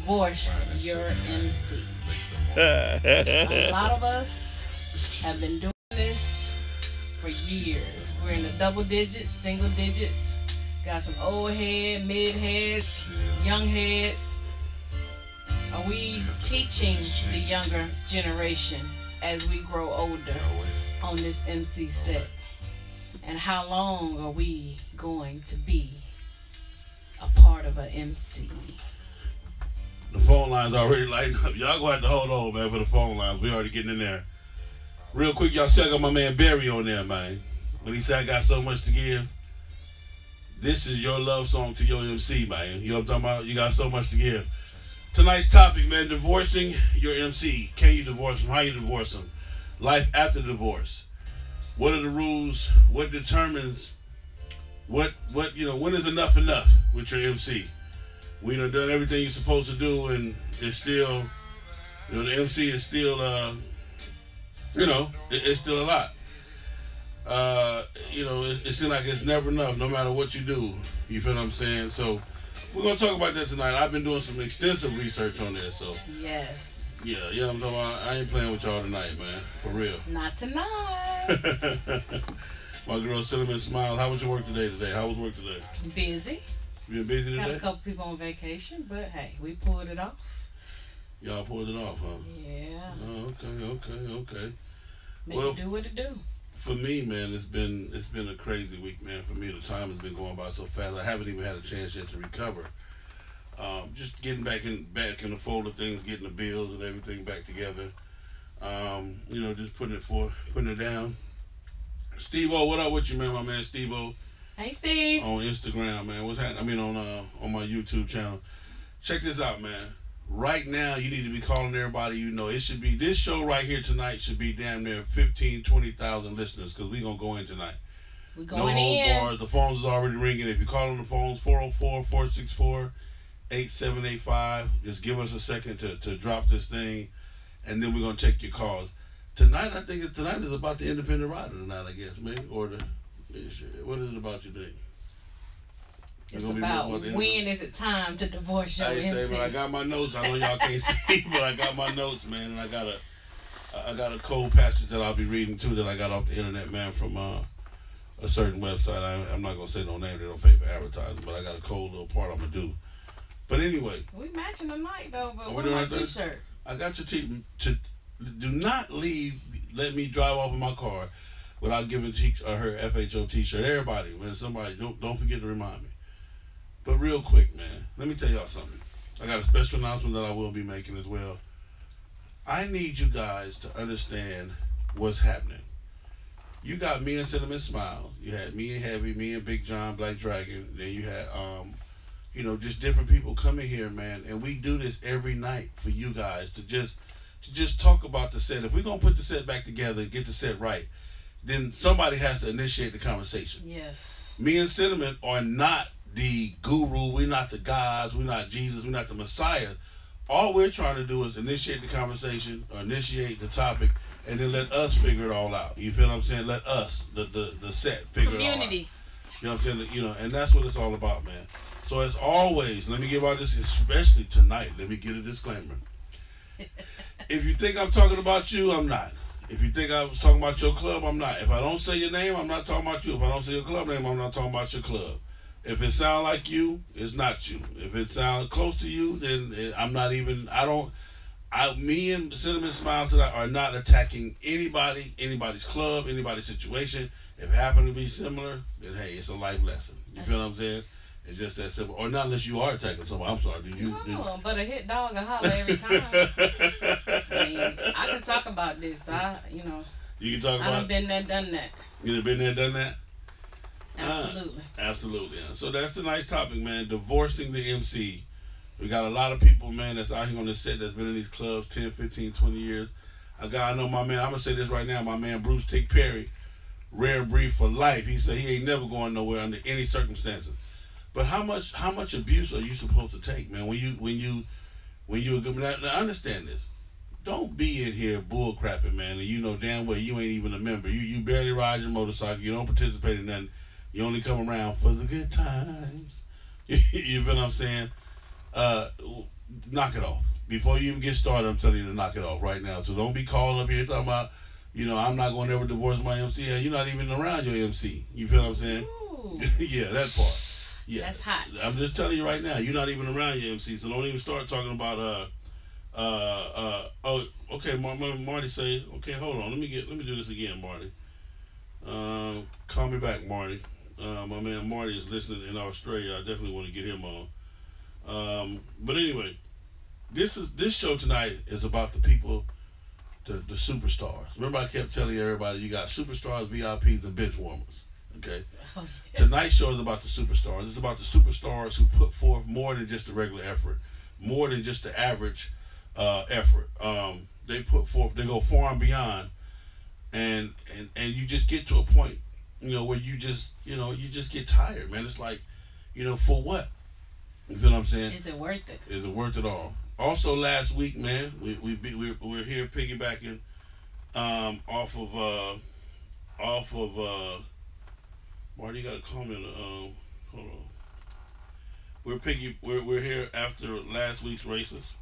divorce your MC. A lot of us have been doing this for years. We're in the double digits, single digits. Got some old heads, mid heads, young heads. Are we teaching the younger generation as we grow older on this MC set? And how long are we going to be a part of an MC? The phone lines already lighting up. Y'all gonna have to hold on, man, for the phone lines. We already getting in there. Real quick, y'all see I got my man Barry on there, man. When he said I got so much to give, this is your love song to your MC, man. You know what I'm talking about? You got so much to give. Tonight's topic, man, divorcing your MC. Can you divorce him? How you divorce him? Life after divorce. What are the rules? What determines when is enough with your MC? We done everything you're supposed to do, and it's still, the MC is still, it's still a lot. It seems like it's never enough, no matter what you do. You feel what I'm saying? So we're gonna talk about that tonight. I've been doing some extensive research on this, so yes. Yeah, I'm talking about, I ain't playing with y'all tonight, man. For real. Not tonight. My girl Cinnamon Smiles. How was your work today? How was work today? Busy. You been busy today? Had a couple people on vacation, but hey, we pulled it off. Y'all pulled it off, huh? Yeah. Oh, okay. Make it do what it do. For me, man, it's been a crazy week, man. For me, the time has been going by so fast. I haven't even had a chance yet to recover. Just getting back in the fold of things, getting the bills and everything back together. Just putting it down. Steve-O, what up with you, man? My man Steve-O. Hey, Steve. On Instagram, man. What's happening? On my YouTube channel. Check this out, man. Right now, you need to be calling everybody you know. It should be, this show right here tonight should be damn near 15,000, 20,000 listeners, because we're going to go in tonight. We're going in. No bars. The phones is already ringing. If you call on the phones, 404-464-8785. Just give us a second to drop this thing, and then we're going to check your calls. Tonight, tonight is about the independent rider tonight, I guess, maybe, or what is it about, you think? It's about when is it time to divorce your MC. Say, man, I got my notes. I know y'all can't see, but I got my notes, man, and I got a cold passage that I'll be reading too that I got off the internet, man, from a certain website. I'm not gonna say no name. They don't pay for advertising, but I got a cold little part I'm gonna do. But anyway, we matching tonight though. But what my t-shirt? I got your t-shirt. Do not leave. Let me drive off in my car without giving her FHO t-shirt. Everybody, man, somebody don't forget to remind me. But real quick, man, let me tell y'all something. I got a special announcement that I will be making as well. I need you guys to understand what's happening. You got me and Cinnamon Smiles. You had me and Heavy, me and Big John, Black Dragon. Then you had, just different people coming here, man. And we do this every night for you guys to just talk about the set. If we're going to put the set back together and get the set right, then somebody has to initiate the conversation. Yes. Me and Cinnamon are not the guru, we're not the gods, we're not Jesus, we're not the Messiah. All we're trying to do is initiate the conversation, or initiate the topic, and then let us figure it all out. You feel what I'm saying? Let us, the set, figure it all out. Community. You know what I'm saying? And that's what it's all about, man. So as always, let me give out this, especially tonight, let me get a disclaimer. If you think I'm talking about you, I'm not. If you think I was talking about your club, I'm not. If I don't say your name, I'm not talking about you. If I don't say your club name, I'm not talking about your club. If it sounds like you, it's not you. If it sounds close to you, then I'm not even, me and Cinnamon Smiles tonight are not attacking anybody's club, anybody's situation. If it happen to be similar, then hey, it's a life lesson. You feel what I'm saying? It's just that simple. Or not unless you are attacking someone. I'm sorry. No, but a hit dog will holler every time. I mean, I can talk about this. You can talk about it. I done been there, done that. You done been there, done that? Absolutely. Absolutely. So that's tonight's topic, man. Divorcing the MC. We got a lot of people, man, that's out here on the set that's been in these clubs 10, 15, 20 years. I know my man, I'm going to say this right now, my man Bruce Tick Perry, rare breed for life. He said he ain't never going nowhere under any circumstances. But how much abuse are you supposed to take, man? When you're a good man, now understand this. Don't be in here bull crapping, man, and you know damn well you ain't even a member. You barely ride your motorcycle. You don't participate in nothing. You only come around for the good times. You feel what I'm saying? knock it off. Before you even get started, I'm telling you to knock it off right now. So don't be calling up here talking about, I'm not going to ever divorce my MC. And you're not even around your MC. You feel what I'm saying? Yeah, that part. Yeah. That's hot. I'm just telling you right now, you're not even around your MC. So don't even start talking about, okay, Marty say, okay, hold on. Let me do this again, Marty. Call me back, Marty. My man Marty is listening in Australia. I definitely want to get him on. But anyway, this show tonight is about the people, the superstars. Remember, I kept telling everybody you got superstars, VIPs, and bench warmers. Okay. Oh, yeah. Tonight's show is about the superstars. It's about the superstars who put forth more than just the regular effort, more than just the average effort. They put forth. They go far and beyond, and you just get to a point, where you just get tired, man. It's like, for what? You feel what I'm saying? Is it worth it? Is it worth it all? Also, last week, man, we're here piggybacking off of Marty, you got a comment. Hold on. We're here after last week's races.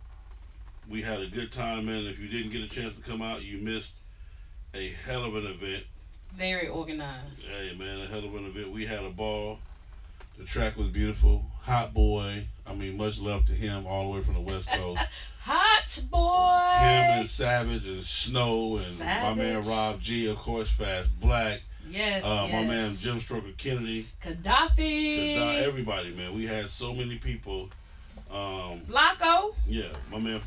We had a good time, man. If you didn't get a chance to come out, you missed a hell of an event. Very organized. Hey, man, a hell of an event. We had a ball. The track was beautiful. Hot boy. I mean, much love to him all the way from the West Coast. Hot boy. Him and Savage and Snow and my man Rob G, of course, Fast Black. Yes, my man Jim Stroker Kennedy. Gaddafi. Everybody, man. We had so many people. Flacco. Yeah, my man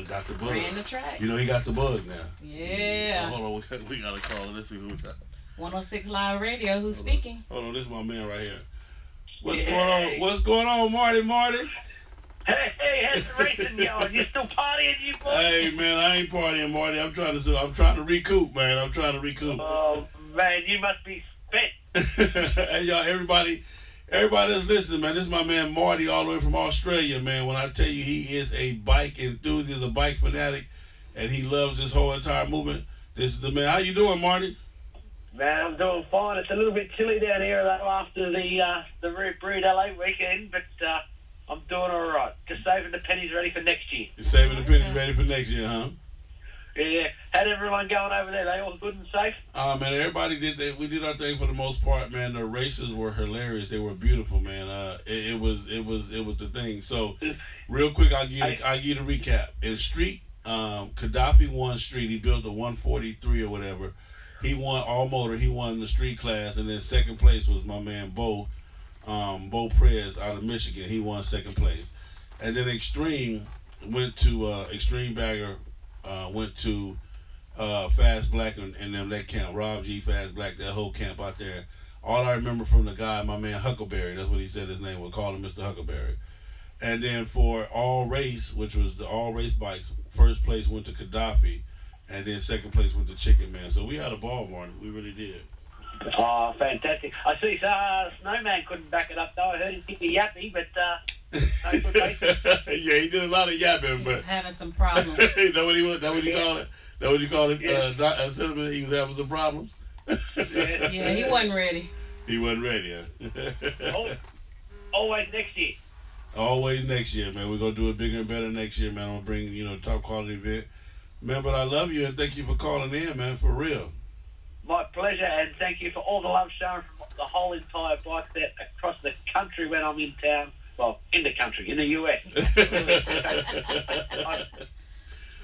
got the bug. Ran the track. He got the bug now. Yeah. Hold on, we got a call. Let's see who we got. 106 Live Radio. Who's speaking? Hold on, this is my man right here. What's going on? What's going on, Marty? Hey, how's the racing going? You still partying, you boy? Hey, man, I ain't partying, Marty. I'm trying to recoup, man. Oh, man, you must be spent. Hey, y'all, everybody that's listening, man, this is my man Marty all the way from Australia, man. When I tell you he is a bike enthusiast, a bike fanatic, and he loves this whole entire movement, this is the man. How you doing, Marty? Man, I'm doing fine. It's a little bit chilly down here, though, after the Red Breed LA weekend, but I'm doing all right. Just saving the pennies ready for next year. You're saving the pennies ready for next year, huh? Yeah. How'd everyone going over there? They all good and safe? Man, everybody did that. We did our thing for the most part, man. The races were hilarious. They were beautiful, man. It was the thing. So, real quick, I'll give you the recap. In street, Gaddafi won street. He built a 143 or whatever. He won all motor. He won the street class, and then second place was my man Bo Prez out of Michigan. He won second place, and then Extreme went to Extreme Bagger. Went to Fast Black and them, that camp. Rob G, Fast Black, that whole camp out there. All I remember from the guy, my man Huckleberry, that's what he said his name was, call him Mr. Huckleberry. And then for all race, which was the all race bikes, first place went to Gaddafi, and then second place went to Chicken Man. So we had a ball, Marty. We really did. Oh, fantastic. I see Snowman couldn't back it up, though. I heard him think a yappy, but no good racing. Yeah, he did a lot of yapping, but... He's having some problems. Is that what he was? That what you call it? That what you call it? Yeah. Cinnamon, he was having some problems? Yeah, he wasn't ready. He wasn't ready, huh? Always next year. Always next year, man. We're going to do it bigger and better next year, man. I'm going to bring, top quality event. Man, but I love you, and thank you for calling in, man, for real. My pleasure, and thank you for all the love shown from the whole entire bike set across the country when I'm in town. Well, in the country, in the US.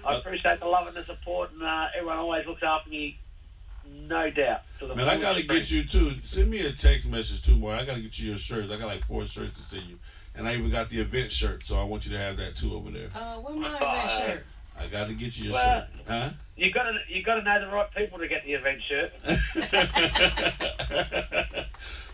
I appreciate the love and the support, and everyone always looks after me, no doubt. Man, I got to get you, too. Send me a text message, too, more. I got to get you your shirts. I got like 4 shirts to send you. And I even got the event shirt, so I want you to have that, too, over there. Where's my event shirt? I got to get you your shirt. Huh? You got to know the right people to get the event shirt.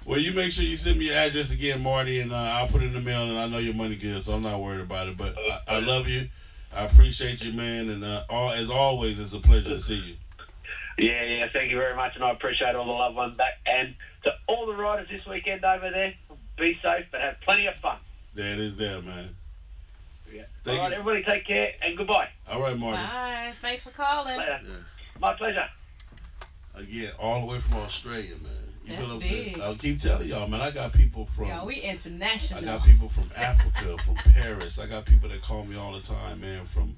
Well, you make sure you send me your address again, Marty, and I'll put it in the mail, and I know your money good, so I'm not worried about it. But I love you. I appreciate you, man, and as always, it's a pleasure to see you. Yeah, thank you very much, and I appreciate all the love one back. And to all the riders this weekend over there, be safe, but have plenty of fun. There it is there, man. Yeah. All right, everybody take care, and goodbye. All right, Marty. Bye. Thanks for calling. Yeah. My pleasure. Again, all the way from Australia, man. You That's feel what I'm big. saying? I'll keep telling y'all, man. I got people from. Yeah, we international. I got people from Africa, from Paris. I got people that call me all the time, man, from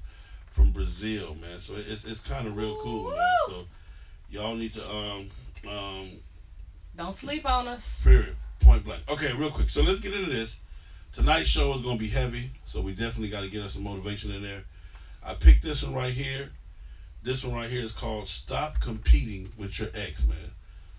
Brazil, man. So it's kind of real cool, man. So y'all need to don't sleep on us. period, point blank. Okay, real quick. So let's get into this. Tonight's show is gonna be heavy, so we definitely got to get us some motivation in there. I picked this one right here. This one right here is called "Stop Competing with Your Ex," man.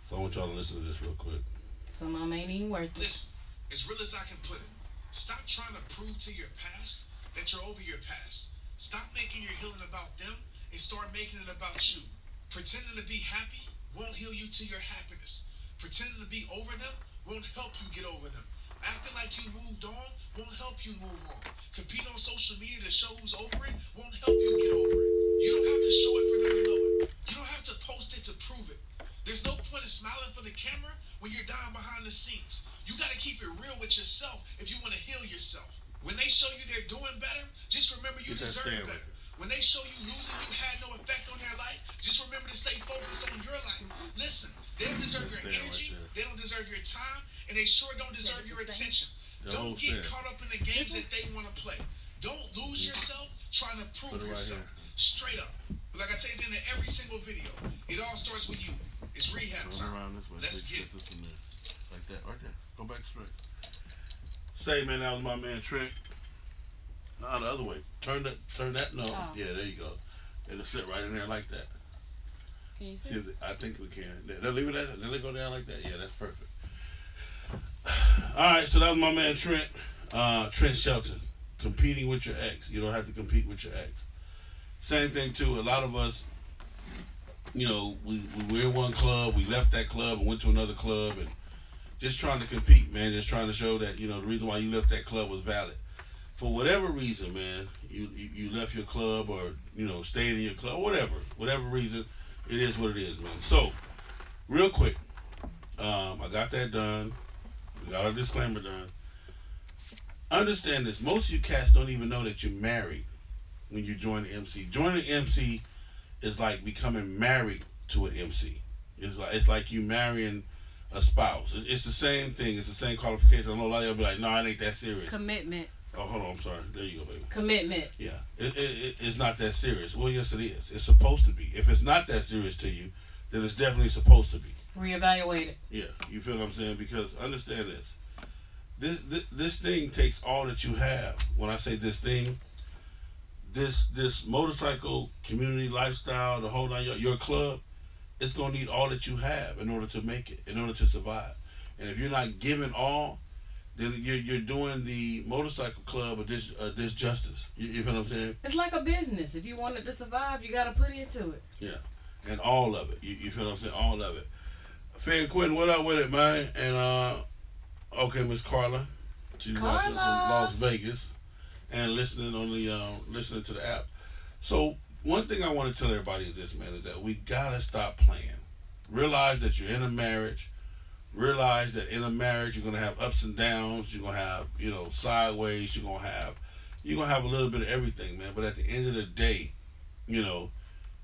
So I want y'all to listen to this real quick. Some of them ain't even worth it. Listen, as real as I can put it, stop trying to prove to your past that you're over your past. Stop making your healing about them and start making it about you. Pretending to be happy won't heal you to your happiness. Pretending to be over them won't help you get over them. Acting like you moved on won't help you move on. Compete on social media to show who's over it won't help you get over it. You don't have to show it for them to know it. You don't have to post it to prove it. There's no point in smiling for the camera when you're dying behind the scenes. You got to keep it real with yourself if you want to heal yourself. When they show you they're doing better, just remember you deserve better. When they show you losing you had no effect on their life, just remember to stay focused on your life. Listen, they don't deserve your energy, they don't deserve your time, and they sure don't deserve your attention. Don't get caught up in the games that they want to play. Don't lose yourself trying to prove yourself. Straight up. But like I tell you at the end of every single video, it all starts with you. It's rehab time. Let's get it. Like that, right there. Go back straight. Say, man, that was my man Trent. No, the other way. Turn that. No. Oh. Yeah, there you go. It'll sit right in there like that. Can you see? I think we can. They'll leave it at that. Then they go down like that. Yeah, that's perfect. All right, so that was my man Trent. Trent Shelton. Competing with your ex. You don't have to compete with your ex. Same thing too. A lot of us, you know, we were in one club, we left that club and went to another club, and just trying to compete, man. Just trying to show that, you know, the reason why you left that club was valid. For whatever reason, man, you left your club, or, you know, stayed in your club, whatever reason, it is what it is, man. So, real quick, I got that done. We got our disclaimer done. Understand this. Most of you cats don't even know that you're married when you join the MC. Joining the MC is like becoming married to an MC. It's like you marrying a spouse. It's the same thing. It's the same qualification. I know a lot of y'all be like, no, it ain't that serious. Commitment. Oh, hold on. I'm sorry. There you go, baby. Commitment. Yeah. It's not that serious. Well, yes, it is. It's supposed to be. If it's not that serious to you, then it's definitely supposed to be. Reevaluate it. Yeah. You feel what I'm saying? Because understand this. This thing takes all that you have. When I say this thing, this motorcycle community lifestyle, the whole nine, your club, it's gonna need all that you have in order to make it, in order to survive. And if you're not giving all, then you're doing the motorcycle club a disjustice. You feel what I'm saying? It's like a business. If you want it to survive, you gotta put into it. Yeah, and all of it. You feel what I'm saying? All of it. Fan Quentin, what up with it, man? And okay, Miss Carla, she's watching from Las Vegas and listening on the listening to the app. So one thing I want to tell everybody is this, man, is that we gotta stop playing. Realize that you're in a marriage. Realize that in a marriage you're gonna have ups and downs. You're gonna have, you know, sideways. You're gonna have a little bit of everything, man. But at the end of the day, you know,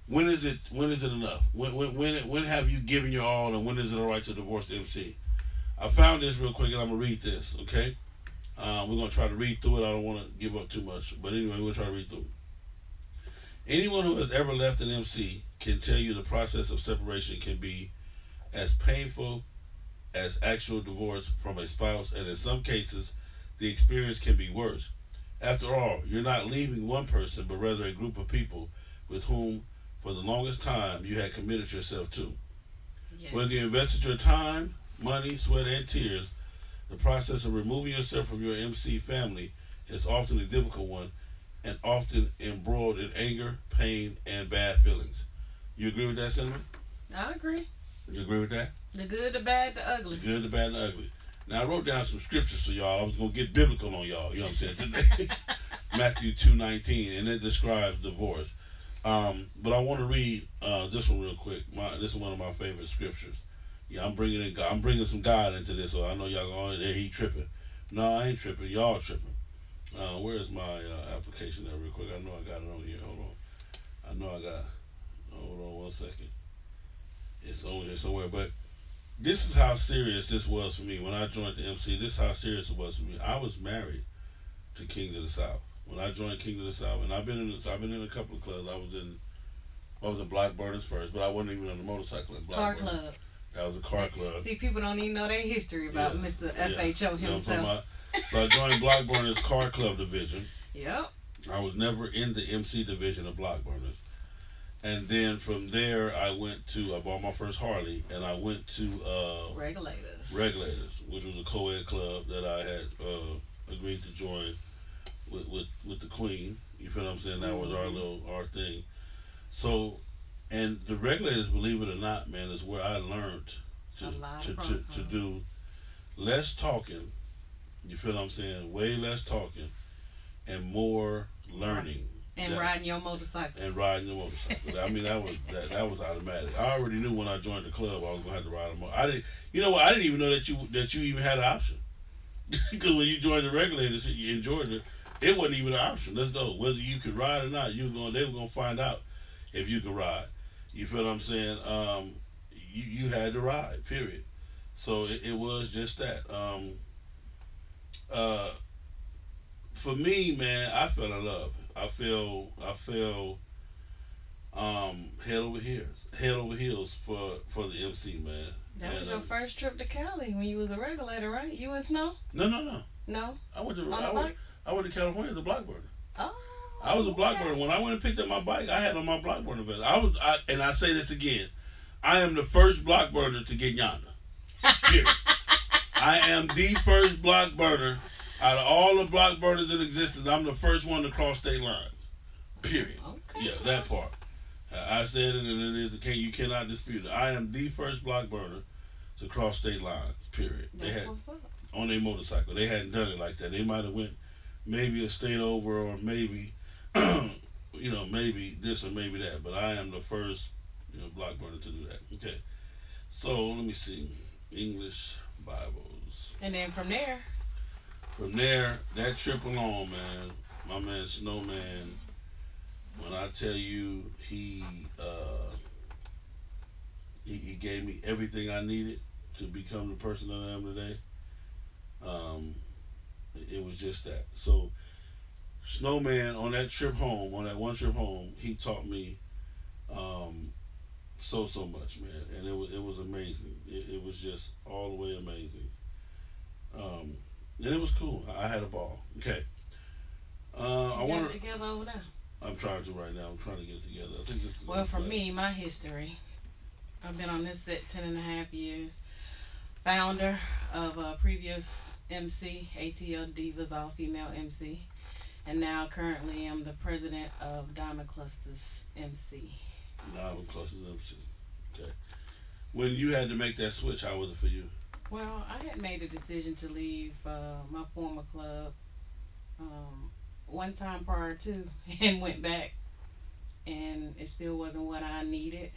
when is it enough? When have you given your all, and when is it all right to divorce the MC? I found this real quick, and I'm gonna read this. Okay, we're gonna try to read through it. I don't want to give up too much, but anyway, we'll try to read through it. Anyone who has ever left an MC can tell you the process of separation can be as painful as actual divorce from a spouse, and in some cases, the experience can be worse. After all, you're not leaving one person, but rather a group of people with whom, for the longest time, you had committed yourself to. Yes. Whether you invested your time, money, sweat, and tears, the process of removing yourself from your MC family is often a difficult one, and often embroiled in anger, pain, and bad feelings. You agree with that, Cinnamon? I agree. You agree with that? The good, the bad, the ugly. The good, the bad, and the ugly. Now, I wrote down some scriptures for y'all. I was going to get biblical on y'all. You know what I'm saying? Today, Matthew 2:19, and it describes divorce. But I want to read this one real quick. This is one of my favorite scriptures. Yeah, I'm bringing some God into this, so I know y'all going, he tripping. No, I ain't tripping. Y'all tripping. Where's my application there real quick? I know I got it on here. Hold on. Hold on one second. It's on here somewhere. But this is how serious this was for me when I joined the MC. This is how serious it was for me. I was married to King of the South when I joined King of the South, and I've been in a couple of clubs. I was in Block Burners first, but I wasn't even on the motorcycle. Car club. That was a car club. See, people don't even know their history about Mr. FHO himself. So I joined Block Burners Car Club division. Yep. I was never in the MC division of Block Burners. And then from there, I bought my first Harley, and I went to Regulators, which was a co-ed club that I had agreed to join with the Queen. You feel what I'm saying? That was our thing. So, and the Regulators, believe it or not, man, is where I learned to do less talking. You feel what I'm saying? Way less talking and more learning. And riding your motorcycle. I mean, that was automatic. I already knew when I joined the club I was gonna have to ride a motorcycle. I didn't even know that you even had an option. Because when you joined the Regulators in Georgia, it wasn't even an option. Let's go. Whether you could ride or not, they were gonna find out if you could ride. You feel what I'm saying? You had to ride. Period. So it was just that. For me, man, I fell in love. I fell head over heels for the MC, man. That was your first trip to Cali when you was a regulator, right? You and Snow? No. No? I went to California as a block burner. Oh. I was a block burner. When I went and picked up my bike, I had on my block burner vest. And I say this again, I am the first block burner to get yonder. Period. I am the first block burner. Out of all the block burners in existence, I'm the first one to cross state lines. Period. Okay. Yeah, that part. I said it, and it is. You cannot dispute it. I am the first block burner to cross state lines. Period. That's what's up. On their motorcycle. They hadn't done it like that. They might have went maybe a state over, or maybe, maybe this or maybe that. But I am the first, block burner to do that. Okay. So let me see. English Bibles. And then from there, that trip alone, man, my man Snowman, when I tell you he gave me everything I needed to become the person that I am today, it was just that. So Snowman, on that one trip home, he taught me so much, man, and it was amazing. It was just all the way amazing. And it was cool. I had a ball. Okay. I want it together over there. I'm trying to right now. I'm trying to get it together. I think this is for me, my history, I've been on this set 10.5 years. Founder of a previous MC, ATL Divas, all female MC, and now currently I'm the president of Diamond Clusters MC. Diamond Clusters MC. Okay. When you had to make that switch, how was it for you? Well, I had made a decision to leave my former club one time prior to, and went back, and it still wasn't what I needed.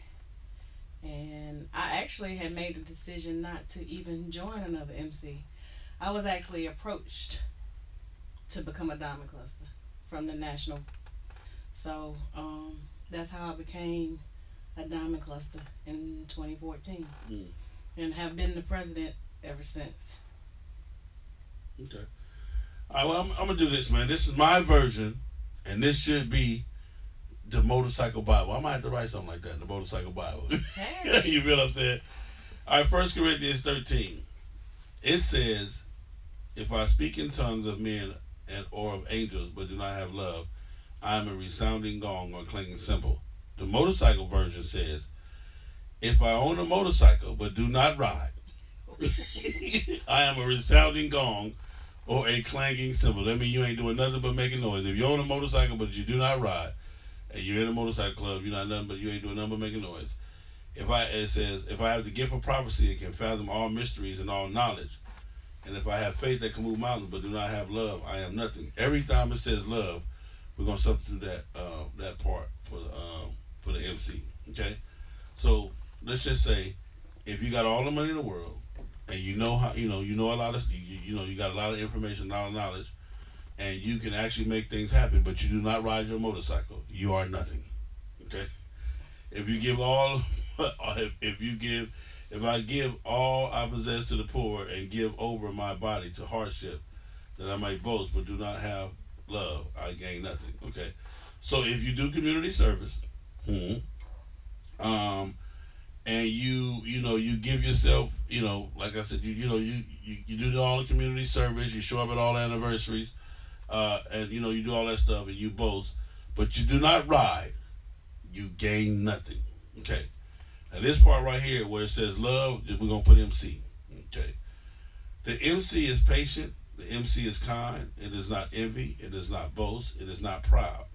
And I actually had made a decision not to even join another MC. I was actually approached to become a Diamond Cluster from the National. So that's how I became a Diamond Cluster in 2014. And have been the president ever since. Okay. All right, well, I'm going to do this, man. This is my version, and this should be the Motorcycle Bible. I might have to write something like that, the Motorcycle Bible. Hey. You feel what I'm saying? All right, 1 Corinthians 13. It says, if I speak in tongues of men or of angels, but do not have love, I am a resounding gong or clanging cymbal. The motorcycle version says, if I own a motorcycle but do not ride, I am a resounding gong or a clanging cymbal. That means you ain't doing nothing but making noise. If you own a motorcycle but you do not ride, and you're in a motorcycle club, you're not nothing but you ain't doing nothing but making noise. It says, if I have the gift of prophecy and can fathom all mysteries and all knowledge, and if I have faith that can move mountains but do not have love, I am nothing. Every time it says love, we're gonna substitute that part for the MC. Okay, so let's just say, if you got all the money in the world, and you know how you know a lot of you got a lot of information, a lot of knowledge, and you can actually make things happen, but you do not ride your motorcycle, you are nothing. Okay, if you give If I give all I possess to the poor and give over my body to hardship, that I might boast, but do not have love, I gain nothing. Okay, so if you do community service, and you give yourself, like I said, you do all the community service, you show up at all the anniversaries, and you do all that stuff, and you boast, but you do not ride, you gain nothing. Okay, now this part right here where it says love, we're gonna put MC. Okay, the MC is patient. The MC is kind. It does not envy. It does not boast. It is not proud.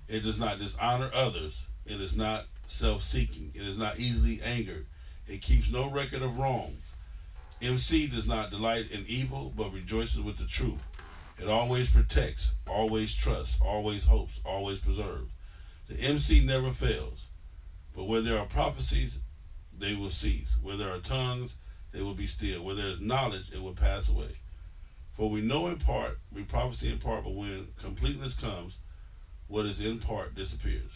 It does not dishonor others. It is not self-seeking. It is not easily angered. It keeps no record of wrong. MC does not delight in evil, but rejoices with the truth. It always protects, always trusts, always hopes, always preserves. The MC never fails. But where there are prophecies, they will cease. Where there are tongues, they will be still. Where there is knowledge, it will pass away. For we know in part, we prophesy in part, but when completeness comes, what is in part disappears.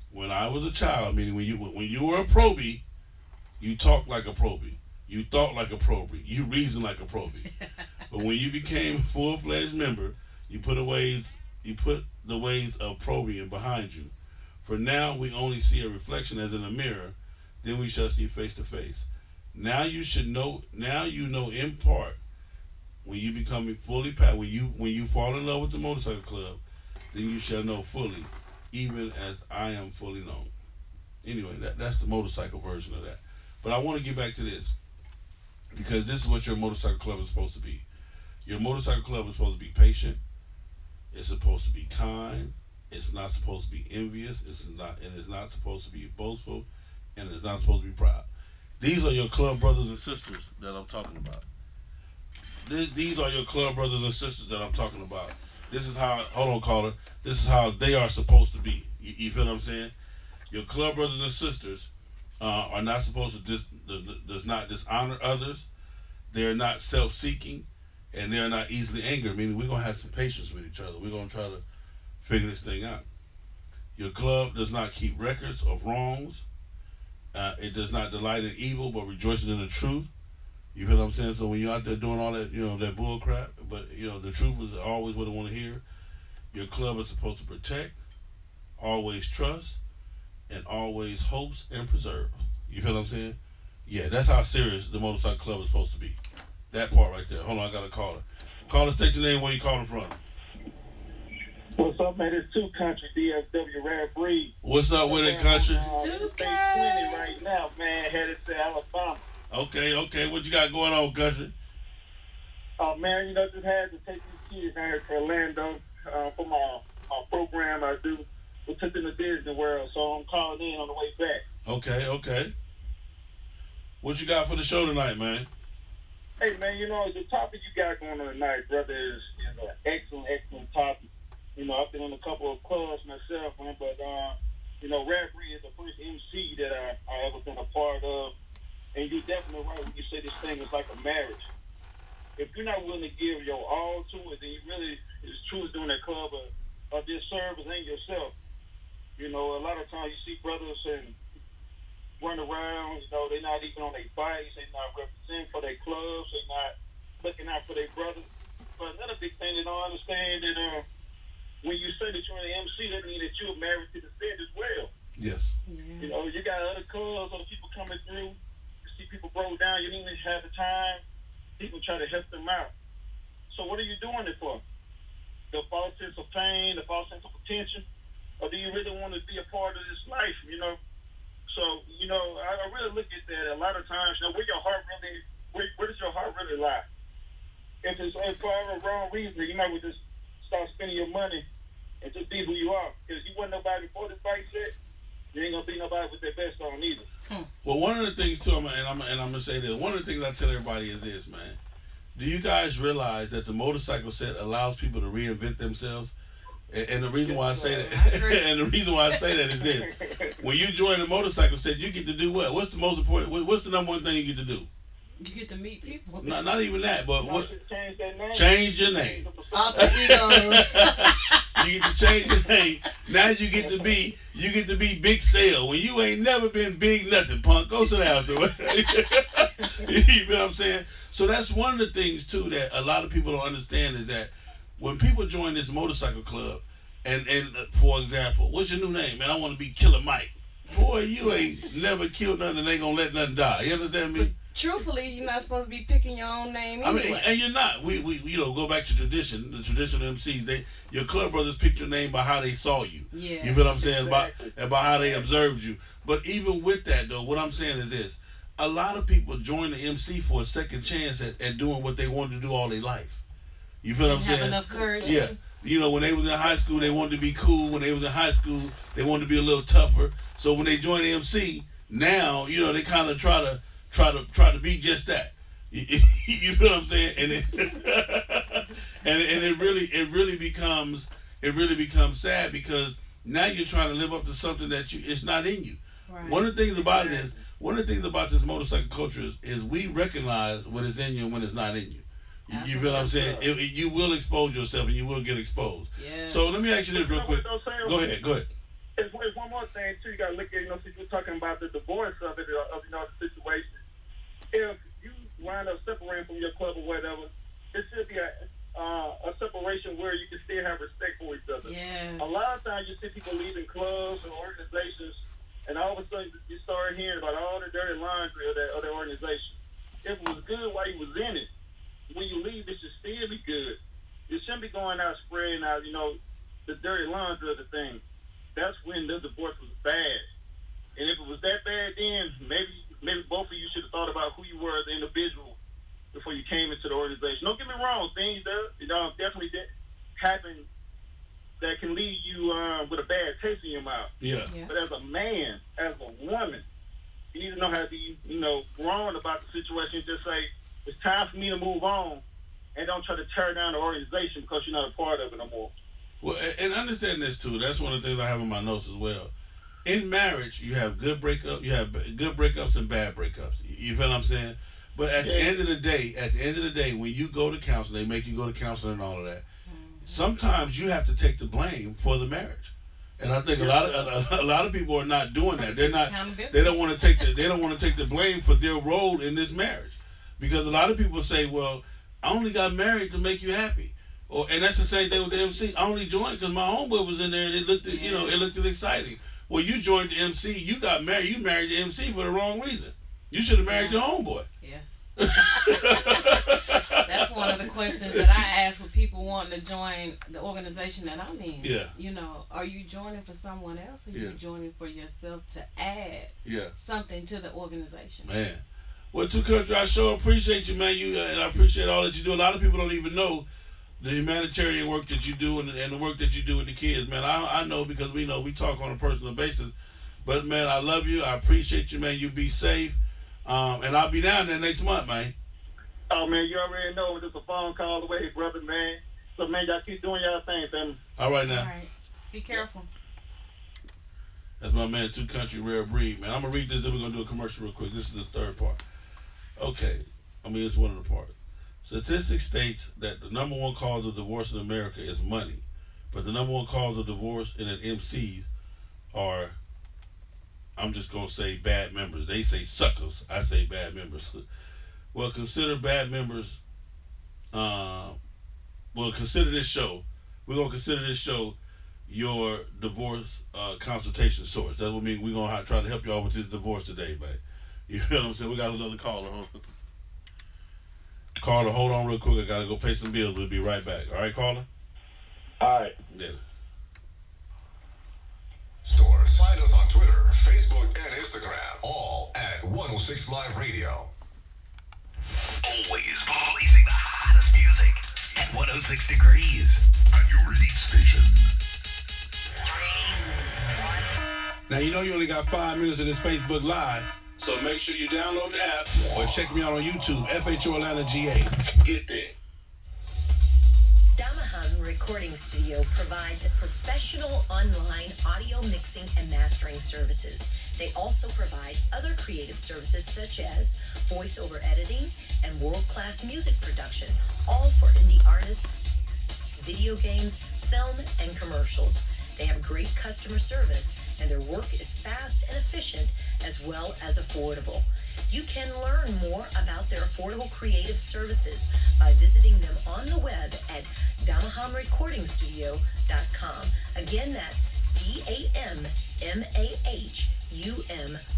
When I was a child, meaning when you were a probie, you talked like a probie. You thought like a probie. You reasoned like a probie. But when you became a full-fledged member, you put the ways of probing behind you. For now we only see a reflection as in a mirror, then we shall see face to face. Now you know in part. When you become fully packed, when you fall in love with the motorcycle club, then you shall know fully, even as I am fully known. Anyway, that's the motorcycle version of that. But I want to get back to this, because this is what your motorcycle club is supposed to be. Your motorcycle club is supposed to be patient. It's supposed to be kind. It's not supposed to be envious. It is not supposed to be boastful, and it's not supposed to be proud. These are your club brothers and sisters that I'm talking about. These are your club brothers and sisters that I'm talking about. This is how, hold on, caller. This is how they are supposed to be. You feel what I'm saying? Your club brothers and sisters are not supposed to does not dishonor others. They're not self-seeking, and they're not easily angered. Meaning we're gonna have some patience with each other. We're gonna try to figure this thing out. Your club does not keep records of wrongs. It does not delight in evil, but rejoices in the truth. You feel what I'm saying? So when you're out there doing all that, that bull crap, but the truth is always what I want to hear. Your club is supposed to protect, always trust, and always hopes and preserve. You feel what I'm saying? Yeah, that's how serious the motorcycle club is supposed to be. That part right there. Hold on, I got a caller. Caller, state your name, where you calling from. What's up, man? It's Two Country, DFW Rare Breed. What's up with it, Country? 2K right now, man. Headed to Alabama. Okay. What you got going on, Country? Oh, man, just had to take these kids down here to Orlando for my program I do. We took them to Disney World, so I'm calling in on the way back. Okay. What you got for the show tonight, man? Hey, man, the topic you got going on tonight, brother, is an excellent topic. I've been in a couple of clubs myself, man, but, Rare Breed is the first MC that I ever been a part of. And you're definitely right when you say this thing is like a marriage. If you're not willing to give your all to it, then you really is truly doing that club a disservice in yourself. A lot of times you see brothers and run around, they're not even on their bikes, they're not representing for their clubs, they're not looking out for their brothers. But another big thing they don't understand that when you say that you're an MC, that means that you're married to the set as well. Yes. You got other clubs, other people coming through. You see people broke down, you didn't even have the time. People try to help them out. So what are you doing it for? The false sense of pain, the false sense of attention? Or do you really want to be a part of this life, So, I really look at that a lot of times, where your heart really, where does your heart really lie? If it's for a wrong reason, you might just start spending your money and just be who you are. Because you wasn't nobody before this bike set, you ain't going to be nobody with their best on either. Well, one of the things, too, and I'm going to say this, one of the things I tell everybody is this, man. Do you guys realize that the motorcycle set allows people to reinvent themselves? And the reason why I say that, is this: when you join the motorcycle set, you get to do what? What's the most important? What's the number one thing you get to do? You get to meet people. Not even that, but what? Change that name. Change your name. Alter egos. You get to change your name. Now you get to be Big Sale when you ain't never been big nothing, punk. Go sit down. You know what I'm saying? So that's one of the things too that a lot of people don't understand is that when people join this motorcycle club, and for example, what's your new name? Man, I want to be Killer Mike. Boy, you ain't never killed nothing and ain't gonna let nothing die. You understand me? But truthfully, you're not supposed to be picking your own name anyway. I mean, and you're not. We go back to tradition. The traditional MCs, your club brothers picked your name by how they saw you. Yeah. You feel what I'm saying? About how they observed you. But even with that though, what I'm saying is this. A lot of people join the MC for a second chance at doing what they wanted to do all their life. You feel what I'm saying? Have enough courage. Yeah. You know, when they was in high school, they wanted to be cool. When they was in high school, they wanted to be a little tougher. So when they join the MC, now, you know, they kind of try to be just that. You feel what I'm saying? And it really becomes sad because now you're trying to live up to something that it's not in you. Right. One of the things about this motorcycle culture is we recognize when it's in you and when it's not in you. You feel what I'm saying? You will expose yourself and you will get exposed. Yes. So let me ask you this real quick. Go ahead. It's one more thing too. You got to look at, since we're talking about the divorce of it, of the situation. If you wind up separating from your club or whatever, it should be a separation where you can still have respect for each other. Yes. A lot of times you see people leaving clubs and organizations, and all of a sudden you start hearing about all the dirty laundry of that organization. If it was good while you was in it, when you leave, it should still be good. You shouldn't be going out spreading out, the dirty laundry of the thing. That's when the divorce was bad. And if it was that bad then, maybe both of you should have thought about who you were as an individual before you came into the organization. Don't get me wrong, things that definitely happen that can leave you with a bad taste in your mouth. Yeah. But as a man, as a woman, you need to know how to be, grown about the situation and just say, it's time for me to move on, and don't try to tear down the organization because you're not a part of it no more. Well, and understand this too. That's one of the things I have in my notes as well. In marriage, you have good breakups and bad breakups. You feel what I'm saying? But at the end of the day, when you go to counseling, they make you go to counseling and all of that. Sometimes you have to take the blame for the marriage, and I think a lot of people are not doing that. They're not. They don't want to take the blame for their role in this marriage, because a lot of people say, "Well, I only got married to make you happy." And that's the same thing with the MC. I only joined because my homeboy was in there and it looked exciting. Well, you joined the MC, you got married. You married the MC for the wrong reason. You should have married your homeboy. Yes. That's one of the questions that I ask with people wanting to join the organization that I'm in. Yeah. Are you joining for someone else, or are you joining for yourself to add something to the organization? Man. Well, Two Country, I sure appreciate you, man. And I appreciate all that you do. A lot of people don't even know the humanitarian work that you do and the work that you do with the kids, man. I know because we talk on a personal basis. But, man, I love you. I appreciate you, man. You be safe. And I'll be down there next month, man. Oh, man, you already know. Just a phone call away, brother, man. So, man, y'all keep doing y'all thing, family. All right, now. All right. Be careful. That's my man, Two Country Rare Breed, man. I'm going to read this, then we're going to do a commercial real quick. This is the third part. Okay. It's one of the parts. Statistics states that the number one cause of divorce in America is money, but the number one cause of divorce in an MCs are, I'm just going to say bad members. They say suckers. I say bad members. Well, consider bad members. Consider this show. We're going to consider this show your divorce consultation source. That's what we're going to try to help y'all with this divorce today, man. You feel what I'm saying? We got another caller, huh? Caller, hold on real quick. I gotta go pay some bills. We'll be right back. All right, caller? All right. Yeah. Stores. Find us on Twitter, Facebook, and Instagram. All at 106 Live Radio. Always releasing the hottest music at 106 degrees. At your lead station. Now, you only got 5 minutes of this Facebook Live. So make sure you download the app or check me out on YouTube, FHO Atlanta GA. Get there. Damahan Recording Studio provides professional online audio mixing and mastering services. They also provide other creative services such as voiceover editing and world-class music production, all for indie artists, video games, film, and commercials. They have great customer service, and their work is fast and efficient as well as affordable. You can learn more about their affordable creative services by visiting them on the web at DamahumRecordingStudio.com. Again, that's DAMMAHUM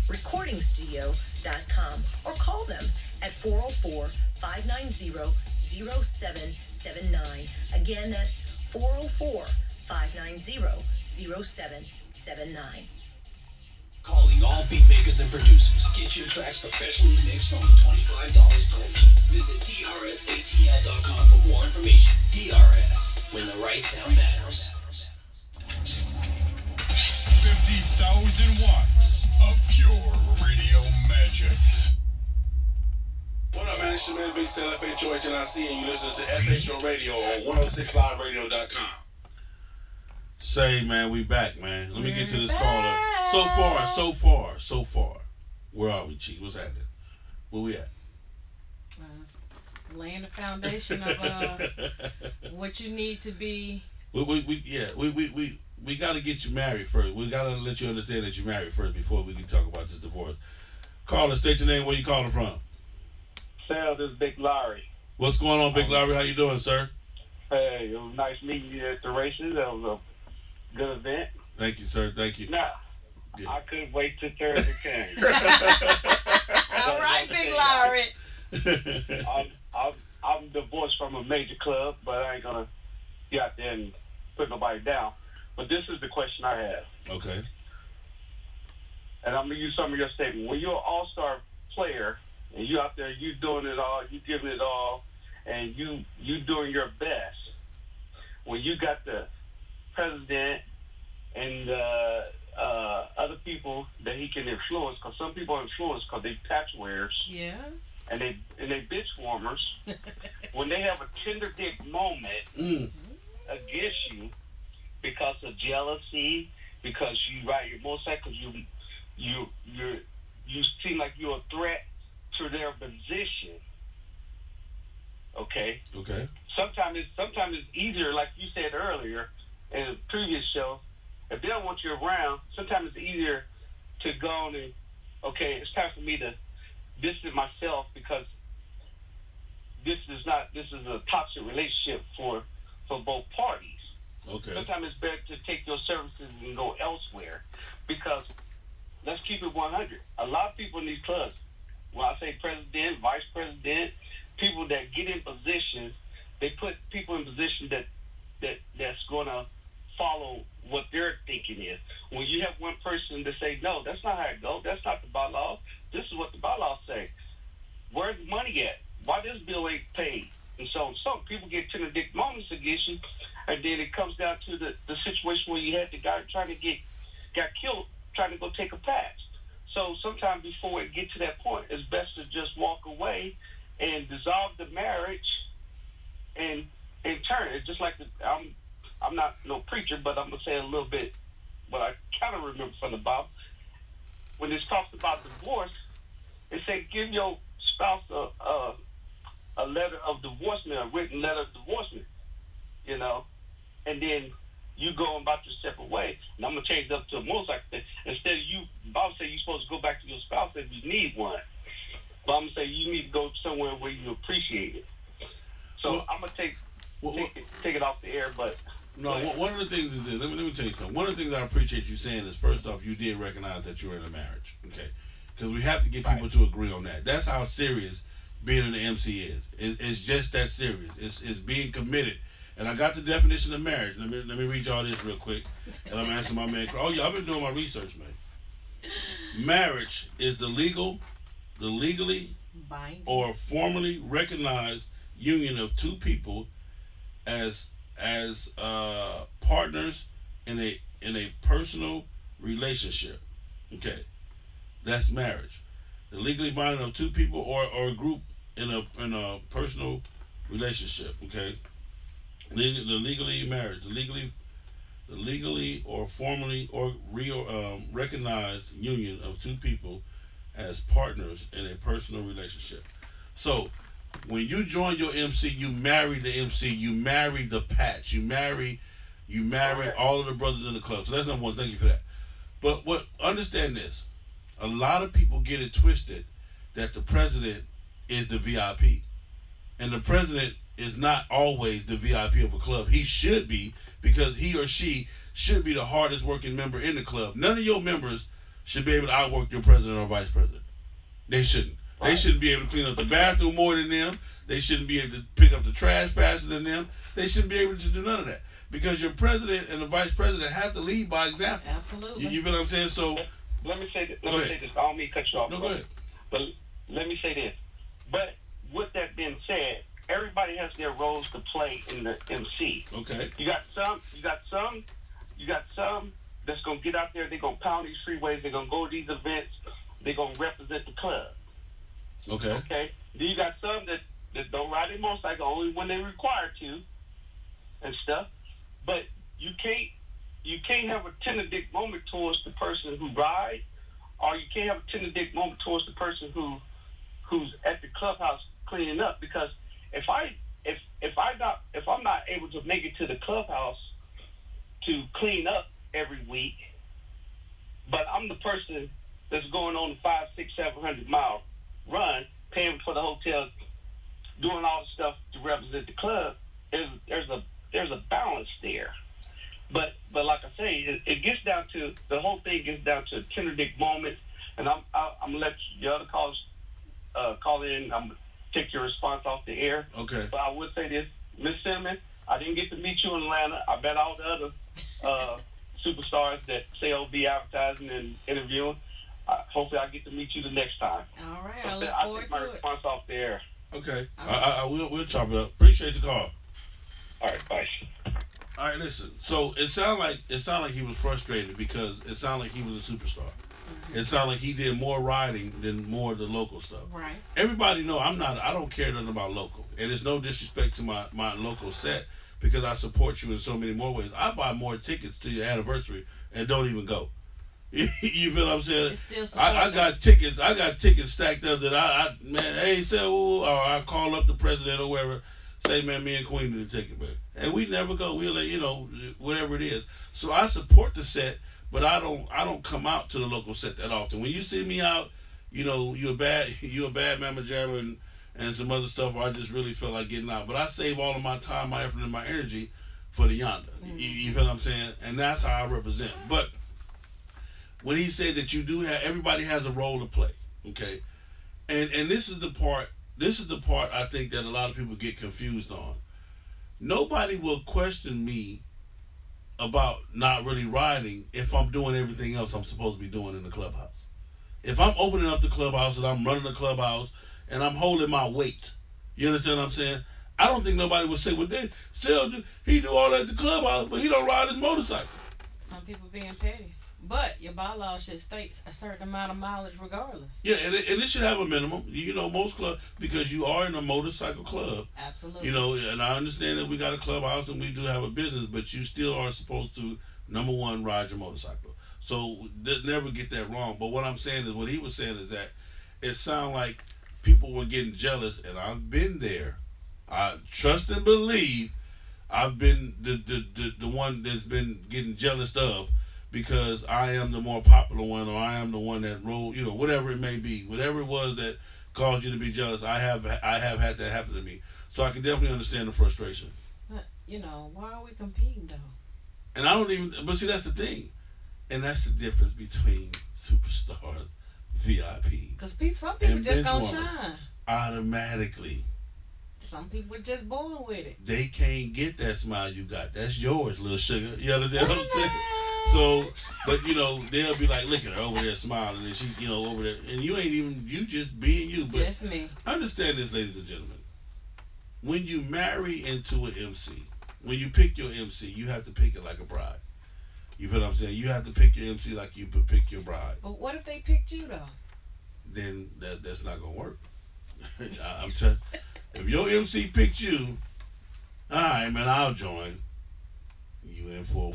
RecordingStudio.com, or call them at 404-590-0779. Again, that's 404-590-0779. Calling all beat makers and producers. Get your tracks professionally mixed from $25 per beat. Visit DRSATL.com for more information. DRS, when the right sound matters. 50,000 watts of pure radio magic. What up, man? It's your man, Big Stan, FHO HNIC, and you listen to FHO Radio on 106liveradio.com. Say, man, we back, man. Let me get to this caller. So far. Where are we, Chief? What's happening? Where we at? Laying the foundation of what you need to be. We got to get you married first. We got to let you understand that you're married first before we can talk about this divorce. Caller, state your name. Where you calling from? Sal, this is Big Larry. What's going on, Big Larry? How you doing, sir? Hey, it was nice meeting you at the races. That was a good event. Thank you, sir. Thank you. Now, yeah. I couldn't wait till Thursday came. All right, Big Larry. I'm divorced from a major club, but I ain't gonna get out there and put nobody down. But this is the question I have. Okay. And I'm gonna use some of your statement. When you're an all-star player and you out there, you doing it all, you giving it all, and you doing your best. When you got the president and other people that he can influence, because some people are influenced because they patch wearers. Yeah. And they bitch warmers. When they have a tender dick moment against you because of jealousy, because you ride your motorcycle, you seem like you're a threat to their position. Okay. Sometimes it's easier, like you said earlier in a previous show. If they don't want you around, sometimes it's easier to go on and, okay, it's time for me to distance myself because this is a toxic relationship for both parties. Okay. Sometimes it's better to take your services and go elsewhere because let's keep it 100. A lot of people in these clubs, when I say president, vice president, people that get in positions, they put people in position that's going to follow what their thinking is. When you have one person to say, no, that's not how it goes. That's not the bylaws. This is what the bylaws say. Where's the money at? Why this bill ain't paid? And so some people get tender dick moments against you, and then it comes down to the situation where you had the guy got killed trying to go take a patch. So sometimes before it get to that point, it's best to just walk away and dissolve the marriage and turn. It's just like I'm not no preacher, but I'm going to say a little bit what I kind of remember from the Bible. When it talks about divorce, it said give your spouse a letter of divorcement, a written letter of divorcement, and then you go about your separate way. And I'm going to change it up to a motorcycle thing. Instead of Bible say you're supposed to go back to your spouse if you need one. But I'm going to say you need to go somewhere where you appreciate it. So I'm going to take it off the air, but... No, one of the things is this. Let me tell you something. One of the things I appreciate you saying is, first off, you did recognize that you were in a marriage, okay? Because we have to get people to agree on that. That's how serious being an MC is. It's just that serious. It's being committed. And I got the definition of marriage. Let me read y'all this real quick. And I'm asking my man. Oh, yeah, I've been doing my research, man. Marriage is the legally binding or formally recognized union of two people as partners in a personal relationship. Okay, that's marriage. The legally binding of two people or a group in a personal relationship. Okay, the legally or formally or recognized union of two people as partners in a personal relationship. So when you join your MC, you marry the MC, you marry the patch, you marry You marry all of the brothers in the club. So that's number one. Thank you for that. But understand this. A lot of people get it twisted that the president is the VIP. And the president is not always the VIP of a club. He should be, because he or she should be the hardest working member in the club. None of your members should be able to outwork your president or vice president. They shouldn't. Right. They shouldn't be able to clean up the bathroom more than them. They shouldn't be able to pick up the trash faster than them. They shouldn't be able to do none of that. Because your president and the vice president have to lead by example. Absolutely. You feel what I'm saying? So let me say this. I don't mean to cut you off. No, go ahead. But let me say this. But with that being said, everybody has their roles to play in the MC. Okay. You got some that's gonna get out there. They're gonna pound these freeways. They're gonna go to these events. They're gonna represent the club. Okay. Okay. Then you got some that don't ride their motorcycle only when they're required to, and stuff. But you can't have a tender dick moment towards the person who rides, or you can't have a tender dick moment towards the person who's at the clubhouse cleaning up. Because if I'm not able to make it to the clubhouse to clean up every week, but I'm the person that's going on the 500, 600, 700 mile run, paying for the hotel, doing all the stuff to represent the club, there's a balance there. But like I say, it gets down to, the whole thing gets down to a tender dick moment. And I'm gonna let the other callers call in. I'm gonna take your response off the air. Okay. But I would say this, Miss Simmons, I didn't get to meet you in Atlanta. I bet all the other superstars that sell be advertising and interviewing. Hopefully, I get to meet you the next time. All right, I look I'll forward take my to it. response off the air. Okay. We'll chop it up. Appreciate the call. All right, bye. All right, listen. So it sounded like he was frustrated because it sounded like he was a superstar. Mm-hmm. It sounded like he did more riding than more of the local stuff. Right. Everybody know I don't care nothing about local, and it's no disrespect to my local set because I support you in so many more ways. I buy more tickets to your anniversary and don't even go. You feel what I'm saying? It's still I got tickets. I got tickets stacked up that hey, say, or I call up the president or whoever. Say, man, me and Queen need a ticket, man. And we never go. We'll let whatever it is. So I support the set, but I don't come out to the local set that often. When you see me out, you're a bad Mama Jamma and some other stuff. I just really feel like getting out. But I save all of my time, my effort, and my energy for the yonder. Mm-hmm. You feel what I'm saying? And that's how I represent. But when he said that everybody has a role to play, okay? And this is the part I think that a lot of people get confused on. Nobody will question me about not really riding if I'm doing everything else I'm supposed to be doing in the clubhouse. If I'm opening up the clubhouse and I'm running the clubhouse and I'm holding my weight, you understand what I'm saying? I don't think nobody would say, well, he do all that at the clubhouse, but he don't ride his motorcycle. Some people being petty. But your bylaw should state a certain amount of mileage regardless. Yeah, and it should have a minimum. Most clubs, because you are in a motorcycle club. Absolutely. And I understand that we got a clubhouse and we do have a business, but you still are supposed to, number one, ride your motorcycle. So never get that wrong. But what I'm saying is, what he was saying is that it sounded like people were getting jealous, and I've been there. I trust and believe I've been the one that's been getting jealous of, because I am the more popular one, or I am the one that rode, whatever it may be, whatever it was that caused you to be jealous, I have had that happen to me. So I can definitely understand the frustration. But, why are we competing though? And I don't even, but see, that's the thing. And that's the difference between superstars, VIPs. Because some people just gonna shine. Automatically. Some people are just born with it. They can't get that smile you got. That's yours, little sugar. You understand what I'm saying? So, but they'll be like, look at her over there smiling, and she, over there, and you ain't even, you just being you. But just me. Understand this, ladies and gentlemen. When you marry into an MC, when you pick your MC, you have to pick it like a bride. You feel what I'm saying? You have to pick your MC like you pick your bride. But what if they picked you though? Then that's not gonna work. I'm telling. If your MC picked you, all right, man, I'll join. You in for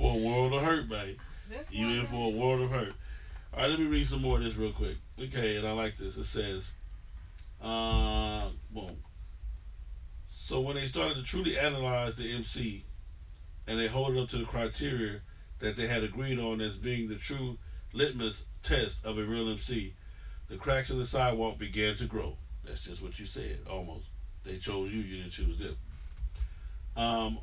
a world of hurt, babe. You in for a world of hurt. All right, let me read some more of this real quick. Okay, and I like this. It says, so when they started to truly analyze the MC, and they hold it up to the criteria that they had agreed on as being the true litmus test of a real MC, the cracks in the sidewalk began to grow. That's just what you said, almost. They chose you, you didn't choose them.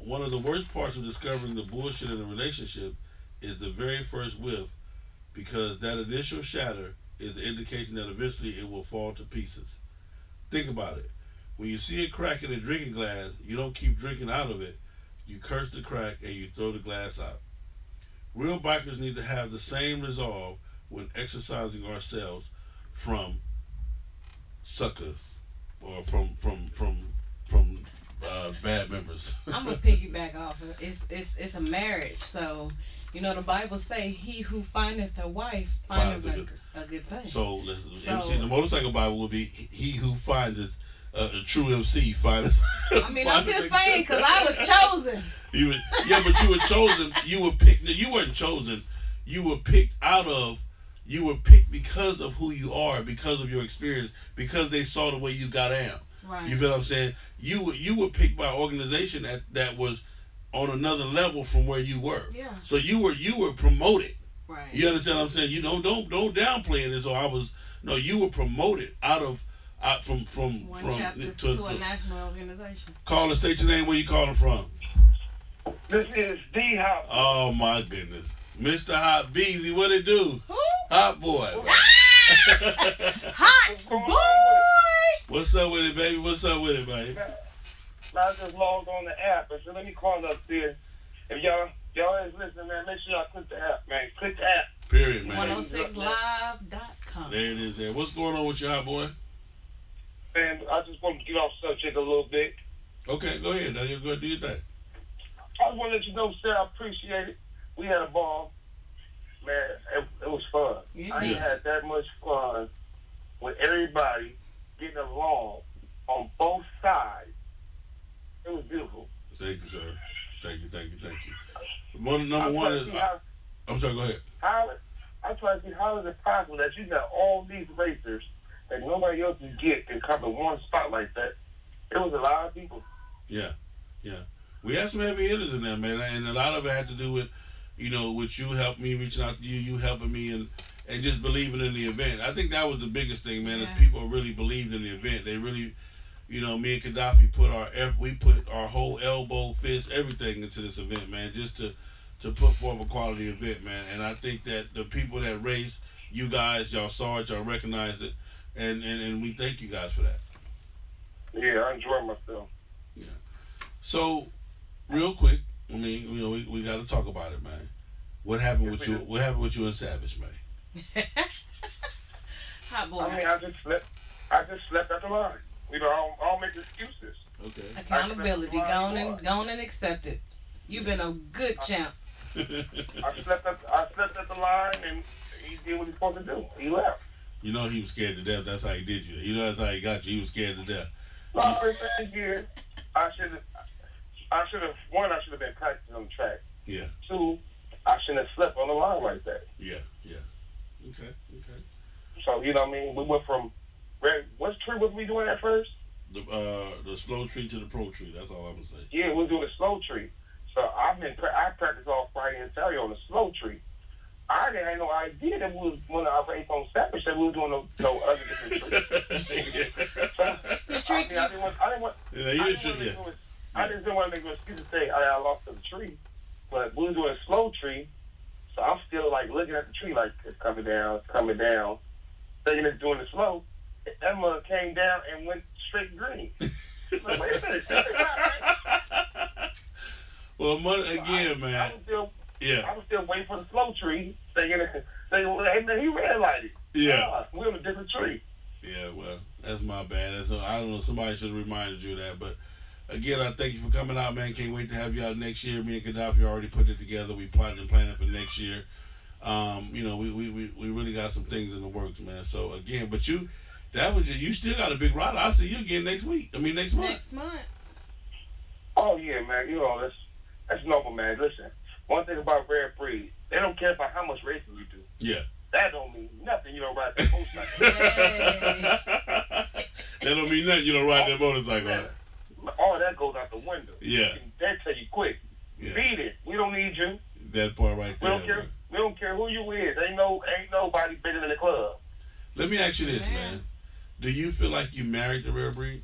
One of the worst parts of discovering the bullshit in a relationship is the very first whiff, because that initial shatter is the indication that eventually it will fall to pieces. Think about it. When you see a crack in a drinking glass, you don't keep drinking out of it. You curse the crack and you throw the glass out. Real bikers need to have the same resolve when exercising ourselves from suckers or from bad members. I'm gonna piggyback off of it's a marriage, so you know the Bible say he who findeth a wife findeth a good thing. So MC, the motorcycle Bible would be he who findeth a true MC findeth. I mean, I'm just saying because I was chosen. But you were chosen. You were picked. You weren't chosen. You were picked out of. You were picked because of who you are, because of your experience, because they saw the way you got down. Right. You feel what I'm saying? You were picked by an organization that was on another level from where you were. Yeah. So you were promoted. Right. You understand what I'm saying? You don't downplay this. Or you were promoted from one chapter to a national organization. Call and state your name. Where you calling from? This is D Hop. Oh my goodness, Mr. Hot Beezy, what it do? Who? Hot boy. Hot boy. What's up with it, baby? What's up with it, baby? I just logged on the app. I said, let me call up there. If y'all is listening, man, make sure y'all click the app, man. Click the app. Period, man. 106live.com. There it is. There. What's going on with you, hot boy? Man, I just want to get off subject a little bit. Okay, go ahead. Now you go do your thing. I just want to let you know, sir, I appreciate it. We had a ball. Man, it was fun. Yeah. I ain't had that much fun with everybody getting along on both sides. It was beautiful. Thank you, sir. Thank you. Number one is... I'm sorry, go ahead. I'm trying to see how is it possible that you got all these racers that nobody else can get and come in one spot like that. It was a lot of people. Yeah. We had some heavy hitters in there, man, and a lot of it had to do with, with you helping me, reaching out to you helping me, and just believing in the event. I think that was the biggest thing, man, is people really believed in the event. They really, me and Gaddafi put our whole elbow, fist, everything into this event, man, just to put forth a quality event, man. And I think that the people that raced, you guys, y'all saw it, y'all recognized it, and we thank you guys for that. Yeah, I enjoyed myself. Yeah. So, real quick, I mean, we got to talk about it, man. What happened with you? What happened with you and Savage, man? Hot boy. I mean, I just slept at the line. I don't make excuses. Okay. Accountability. Go on and accept it. You've been a good champ. I slept at the line, and he did what he's supposed to do. He left. He was scared to death. That's how he did you. That's how he got you. He was scared to death. First thing here, I should have been practicing on the track. Yeah. 2, I shouldn't have slept on the line like that. Yeah. Okay. So, you know what I mean? We went from, what tree was we doing at first? The slow tree to the pro tree. That's all I'm going to say. Yeah, we were doing the slow tree. So I practiced all Friday and Saturday on the slow tree. I didn't have no idea that we was, when I raced on Saturday, that we were doing no other different trees. I didn't want to make no excuse to say I lost to the tree. But we were doing a slow tree, so I'm still like looking at the tree like it's coming down, thinking it's doing it slow. That mother came down and went straight green. Like, wait a minute, that's not right. Well, again, man. I was still waiting for the slow tree, thinking, hey man, he red lighted. Yeah. We're on a different tree. Yeah, well, that's my bad. I don't know. Somebody should have reminded you of that, but. Again, I thank you for coming out, man. Can't wait to have you out next year. Me and Gaddafi already put it together. We planning for next year. We really got some things in the works, man. So again, but you still got a big ride. I'll see you again next month. Next month. Oh yeah, man. That's normal, man. Listen, one thing about Rare Breed, they don't care about how much racing you do. Yeah. That don't mean nothing. You don't ride that motorcycle. That don't mean nothing. You don't ride that motorcycle. All that goes out the window. Yeah. They tell you quick. Yeah. Beat it. We don't need you. That part right there. We don't care. Man. We don't care who you is. Ain't nobody bigger than the club. Let me ask you this, man. Do you feel like you married the rare breed?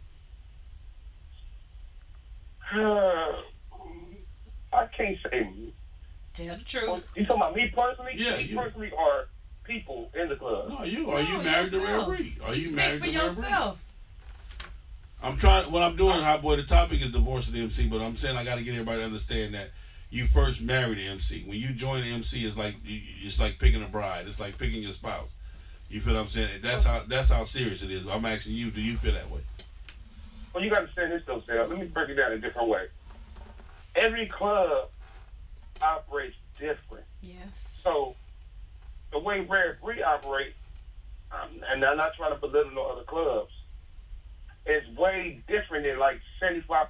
I can't say. Tell the truth. You talking about me personally? Yeah, me personally, or people in the club? No, you. Are you married to rare breed? Are you married to rare breed? I'm trying. What I'm doing, Hot Boy. The topic is divorce of the MC, but I'm saying I got to get everybody to understand that you first married the MC. When you join the MC, it's like picking a bride. It's like picking your spouse. You feel what I'm saying? That's how serious it is. I'm asking you, do you feel that way? Well, you got to understand this though, Sam. Let me break it down a different way. Every club operates different. Yes. So the way Rare Breed operates, and I'm not trying to belittle no other clubs, is way different than like 75%,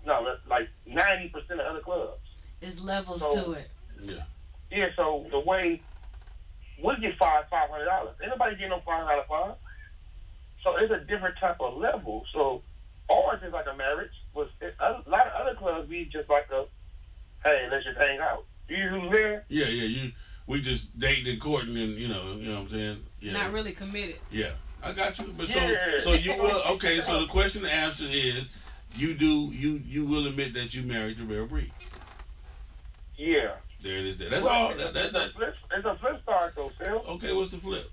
no, like 90% of other clubs. There's levels to it. Yeah. Yeah, so the way we get $500. Anybody get no $500 fine. So it's a different type of level. So ours is like a marriage. A lot of other clubs, we just like hey, let's just hang out. You know what I'm saying? Yeah. We just dating and courting, and you know what I'm saying. Yeah. Not really committed. Yeah, I got you. But so you will. Okay, so the question to answer is, you will admit that you married the rare breed. Yeah. There it is. That's all. It's a flip side though, Phil. Okay, what's the flip?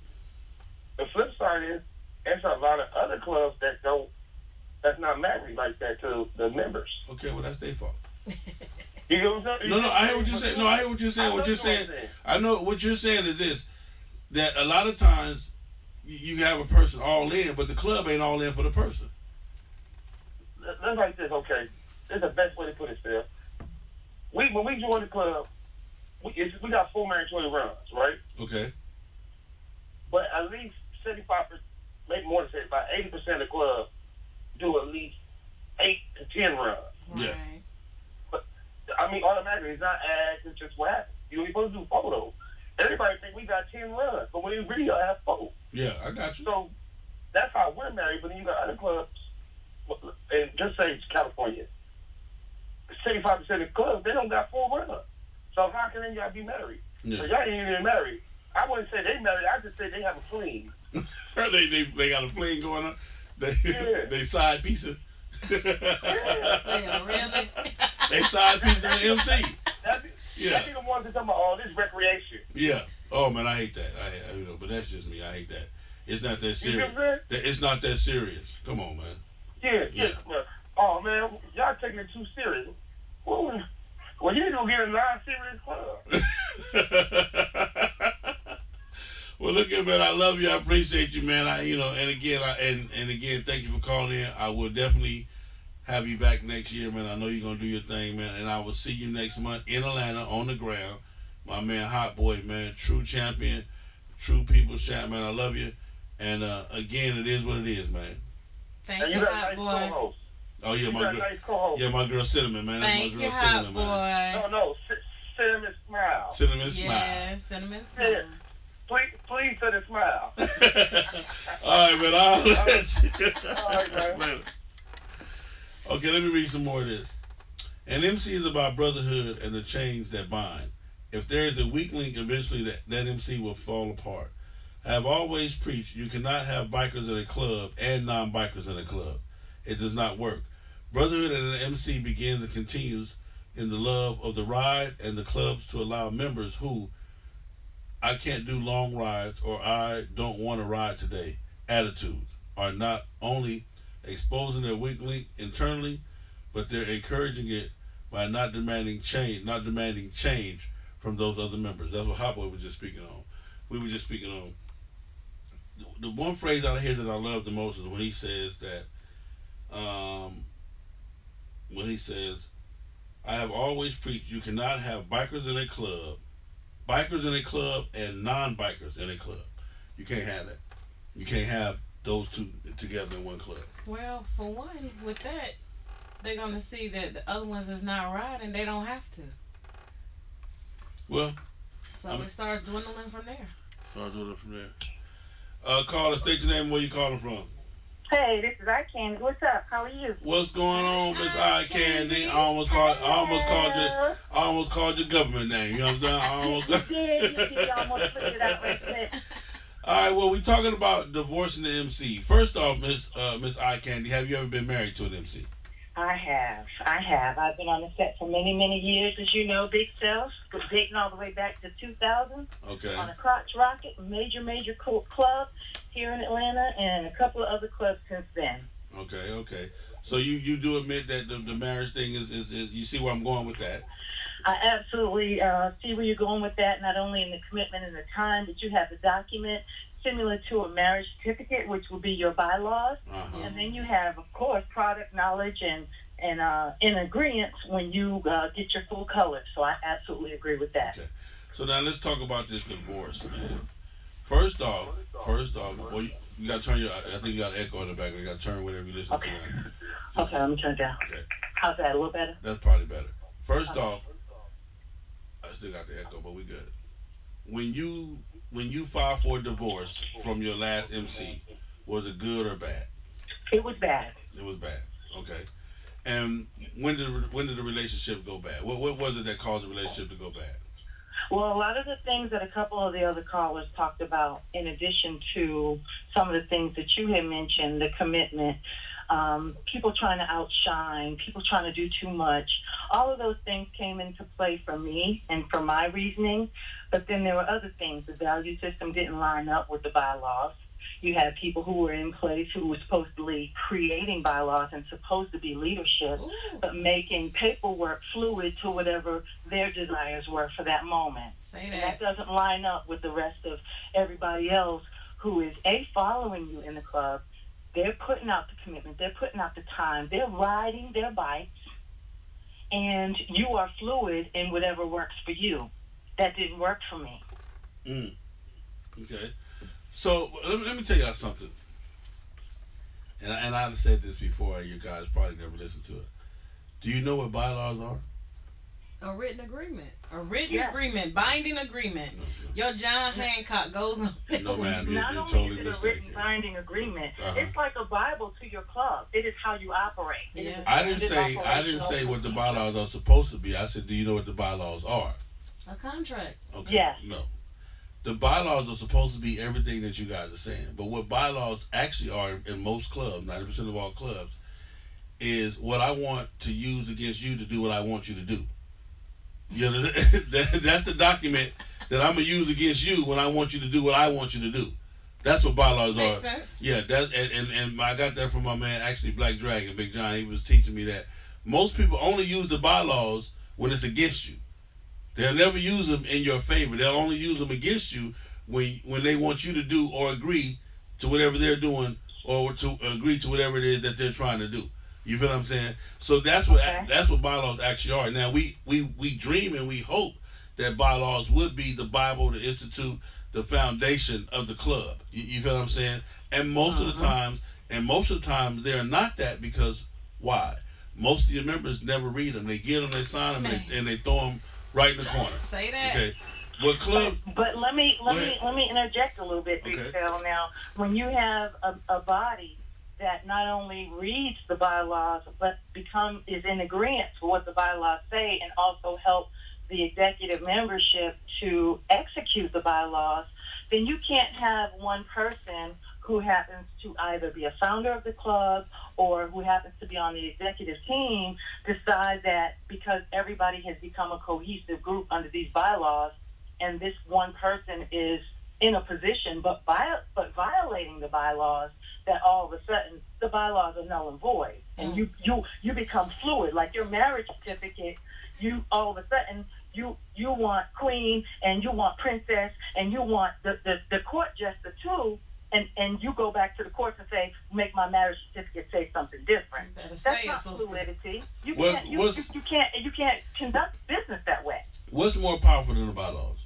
The flip side is there's a lot of other clubs that's not married like that to the members. Okay, well that's their fault. You know what I'm saying? No, I hear what you're saying. No, I hear what you're saying. What you're saying. I know what you're saying is this: that a lot of times you have a person all in, but the club ain't all in for the person. Let's like this, okay? This is the best way to put it, Phil. When we joined the club, we got 4 mandatory runs, right? Okay. But at least 75%, maybe more than 75, 80% of the club do at least 8 to 10 runs. Yeah. But I mean, automatically, it's not ads. It's just what happens. You're supposed to do photos. Everybody think we got 10 runs, but we really have 4. Yeah, I got you. So that's how we're married. But then you got other clubs, and just say it's California. 75% of the clubs, they don't got 4 runs. So how can y'all be married? Yeah. So y'all ain't even married. I wouldn't say they married. I just say they have a fling. they got a fling going on. They side pizza. Really? They side pizza and MC. That'd be the ones that talking about all this recreation. Yeah. Oh man, I hate that. But that's just me. I hate that. It's not that serious. It's not that serious. Come on, man. Yeah. Oh man, y'all taking it too serious. Well, you need to go get a non-serious club. Well, look at man. I love you. I appreciate you, man. And again, thank you for calling in. I will definitely have you back next year, man. I know you're gonna do your thing, man. And I will see you next month in Atlanta on the ground. My man, Hot Boy, man, true champion, true people's champ, man. I love you. And again, it is what it is, man. Thank you, Hot Boy. Oh yeah, my girl. My girl Cinnamon, man. That's Thank my girl you, Cinnamon, Hot man. No, Cinnamon Smile. Cinnamon Smile. Yeah, Cinnamon Smile. Yeah. Please say the smile. All right, man. I'll let you. All right, man. Okay, let me read some more of this. An MC is about brotherhood and the chains that bind. If there is a weak link, eventually that MC will fall apart. I have always preached you cannot have bikers in a club and non-bikers in a club. It does not work. Brotherhood and an MC begins and continues in the love of the ride and the clubs to allow members who I can't do long rides or I don't want to ride today attitudes are not only exposing their weak link internally, but they're encouraging it by not demanding change from those other members. That's what Hot Boy was just speaking on. We were just speaking on. The one phrase out of here that I love the most is when he says that I have always preached you cannot have bikers in a club and non-bikers in a club. You can't have that. You can't have those two together in one club. Well, for one, with that, they're going to see that the other ones is not riding. They don't have to. Well. So it starts dwindling from there. Caller, state your name and where you calling from. Hey, this is Eye Candy. What's up? How are you? What's going on, Miss Eye Candy? I almost called your government name. You know what I'm saying? You did. Almost put it out right quick. All right. Well, we're talking about divorcing the MC. First off, Miss Eye Candy, have you ever been married to an MC? I have. I've been on the set for many, many years, as you know, Big Self, dating all the way back to 2000. Okay. On a Crotch Rocket, major club here in Atlanta, and a couple of other clubs since then. Okay. So you do admit that the marriage thing is you see where I'm going with that? I absolutely see where you're going with that, not only in the commitment and the time, but you have the document similar to a marriage certificate, which will be your bylaws. And then you have, of course, product knowledge and in agreement when you get your full color. So I absolutely agree with that. Okay. So now let's talk about this divorce, man. First off, well, you got to turn your, I think you got an echo in the background. You got to turn whenever you listen to that. Okay, let me turn it down. Okay. How's that? A little better? That's probably better. First off, I still got the echo, but we good. When you filed for a divorce from your last MC, was it good or bad? It was bad. It was bad. Okay. And when did the relationship go bad? What was it that caused the relationship to go bad? Well, a lot of the things that a couple of the other callers talked about, in addition to some of the things that you had mentioned, the commitment, people trying to outshine, people trying to do too much. All of those things came into play for me and for my reasoning. But then there were other things. The value system didn't line up with the bylaws. You had people who were in place who were supposedly creating bylaws and supposed to be leadership, but making paperwork fluid to whatever their desires were for that moment. Say that. And that doesn't line up with the rest of everybody else who is, following you in the club. They're putting out the commitment. They're putting out the time. They're riding their bikes, and you are fluid in whatever works for you. That didn't work for me. Okay. So let me tell y'all something. And I've said this before, and you guys probably never listened to it. Do you know what bylaws are? A written agreement. A written agreement. Binding agreement. Your John Hancock goes on. No, ma'am. Not You're only totally is it a mistaken. written binding agreement, it's like a Bible to your club. It is how you operate. I didn't say what the bylaws are supposed to be. I said, do you know what the bylaws are? A contract. Okay. Yes. No. The bylaws are supposed to be everything that you guys are saying. But what bylaws actually are in most clubs, 90% of all clubs, is what I want to use against you to do what I want you to do. You know, that's the document that I'm going to use against you when I want you to do what I want you to do. That's what bylaws are. Makes sense. Yeah, and I got that from my man, actually, Black Dragon, Big John. He was teaching me that most people only use the bylaws when it's against you. They'll never use them in your favor. They'll only use them against you when they want you to do or agree to whatever they're doing or to agree to whatever it is that they're trying to do. You feel what I'm saying? So that's what bylaws actually are. Now we dream and we hope that bylaws would be the Bible, the institute, the foundation of the club. You feel what I'm saying? And most of the times they're not that, because why? Most of your members never read them. They get them, they sign them, and they throw them right in the corner. Say that. Okay. What club? But let me interject a little bit, Big Phil. Now, when you have a body that not only reads the bylaws but is in agreement with what the bylaws say, and also help the executive membership to execute the bylaws, then you can't have one person who happens to either be a founder of the club or who happens to be on the executive team decide that because everybody has become a cohesive group under these bylaws, and this one person is in a position but violating the bylaws, that all of a sudden the bylaws are null and void, and you become fluid. Like your marriage certificate, you all of a sudden you want queen and you want princess and you want the court jester too. And you go back to the courts and say, make my marriage certificate say something different. That's not fluidity. You can't conduct business that way. What's more powerful than the bylaws?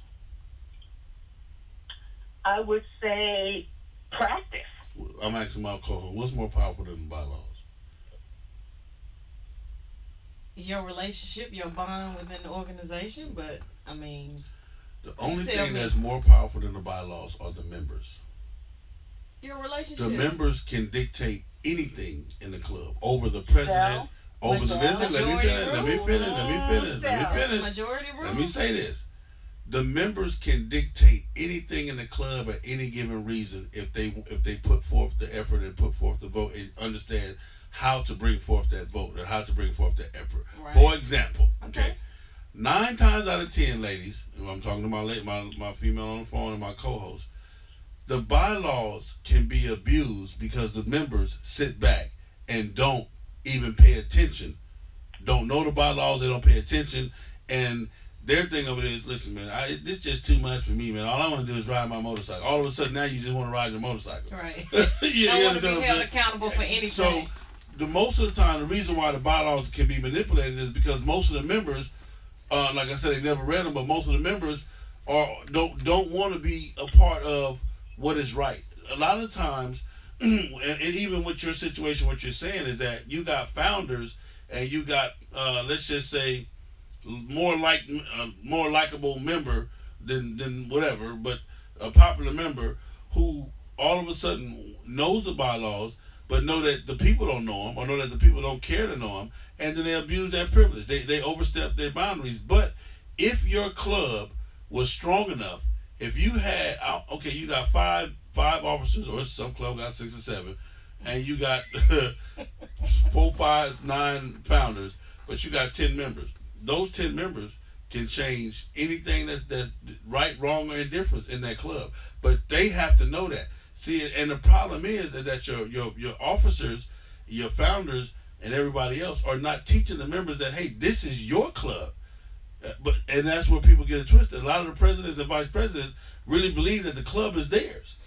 I would say practice. I'm asking my co-host, what's more powerful than the bylaws? Your relationship, your bond within the organization, but I mean, the only thing that's more powerful than the bylaws are the members. your relationship. The members can dictate anything in the club over the president, over the listen. Let me finish. Majority rule. Let me say this. The members can dictate anything in the club at any given reason if they put forth the effort and put forth the vote and understand how to bring forth that vote and how to bring forth that effort. Right. For example, okay, 9 times out of 10, ladies, and I'm talking to my female on the phone and my co-host, the bylaws can be abused because the members sit back and don't even pay attention, don't know the bylaws, they don't pay attention, and their thing of it is, listen, man, this just too much for me, man. All I want to do is ride my motorcycle. All of a sudden, now you just want to ride your motorcycle. Right. You don't want to be held accountable for anything. So, most of the time, the reason why the bylaws can be manipulated is because most of the members, like I said, they never read them, but most of the members don't want to be a part of what is right. A lot of times, and even with your situation, what you're saying is that you got founders and you got, let's just say, more likable member than whatever, but a popular member who all of a sudden knows the bylaws, but know that the people don't know them, or know that the people don't care to know them, and then they abuse that privilege. They overstep their boundaries. But if your club was strong enough, if you had, okay, you got five officers, or some club got 6 or 7, and you got 4, 5, 9 founders, but you got 10 members. Those 10 members can change anything that's right, wrong, or indifference in that club. But they have to know that. See, and the problem is that your officers, your founders, and everybody else are not teaching the members that, hey, this is your club. And that's where people get it twisted. A lot of the presidents and vice presidents really believe that the club is theirs.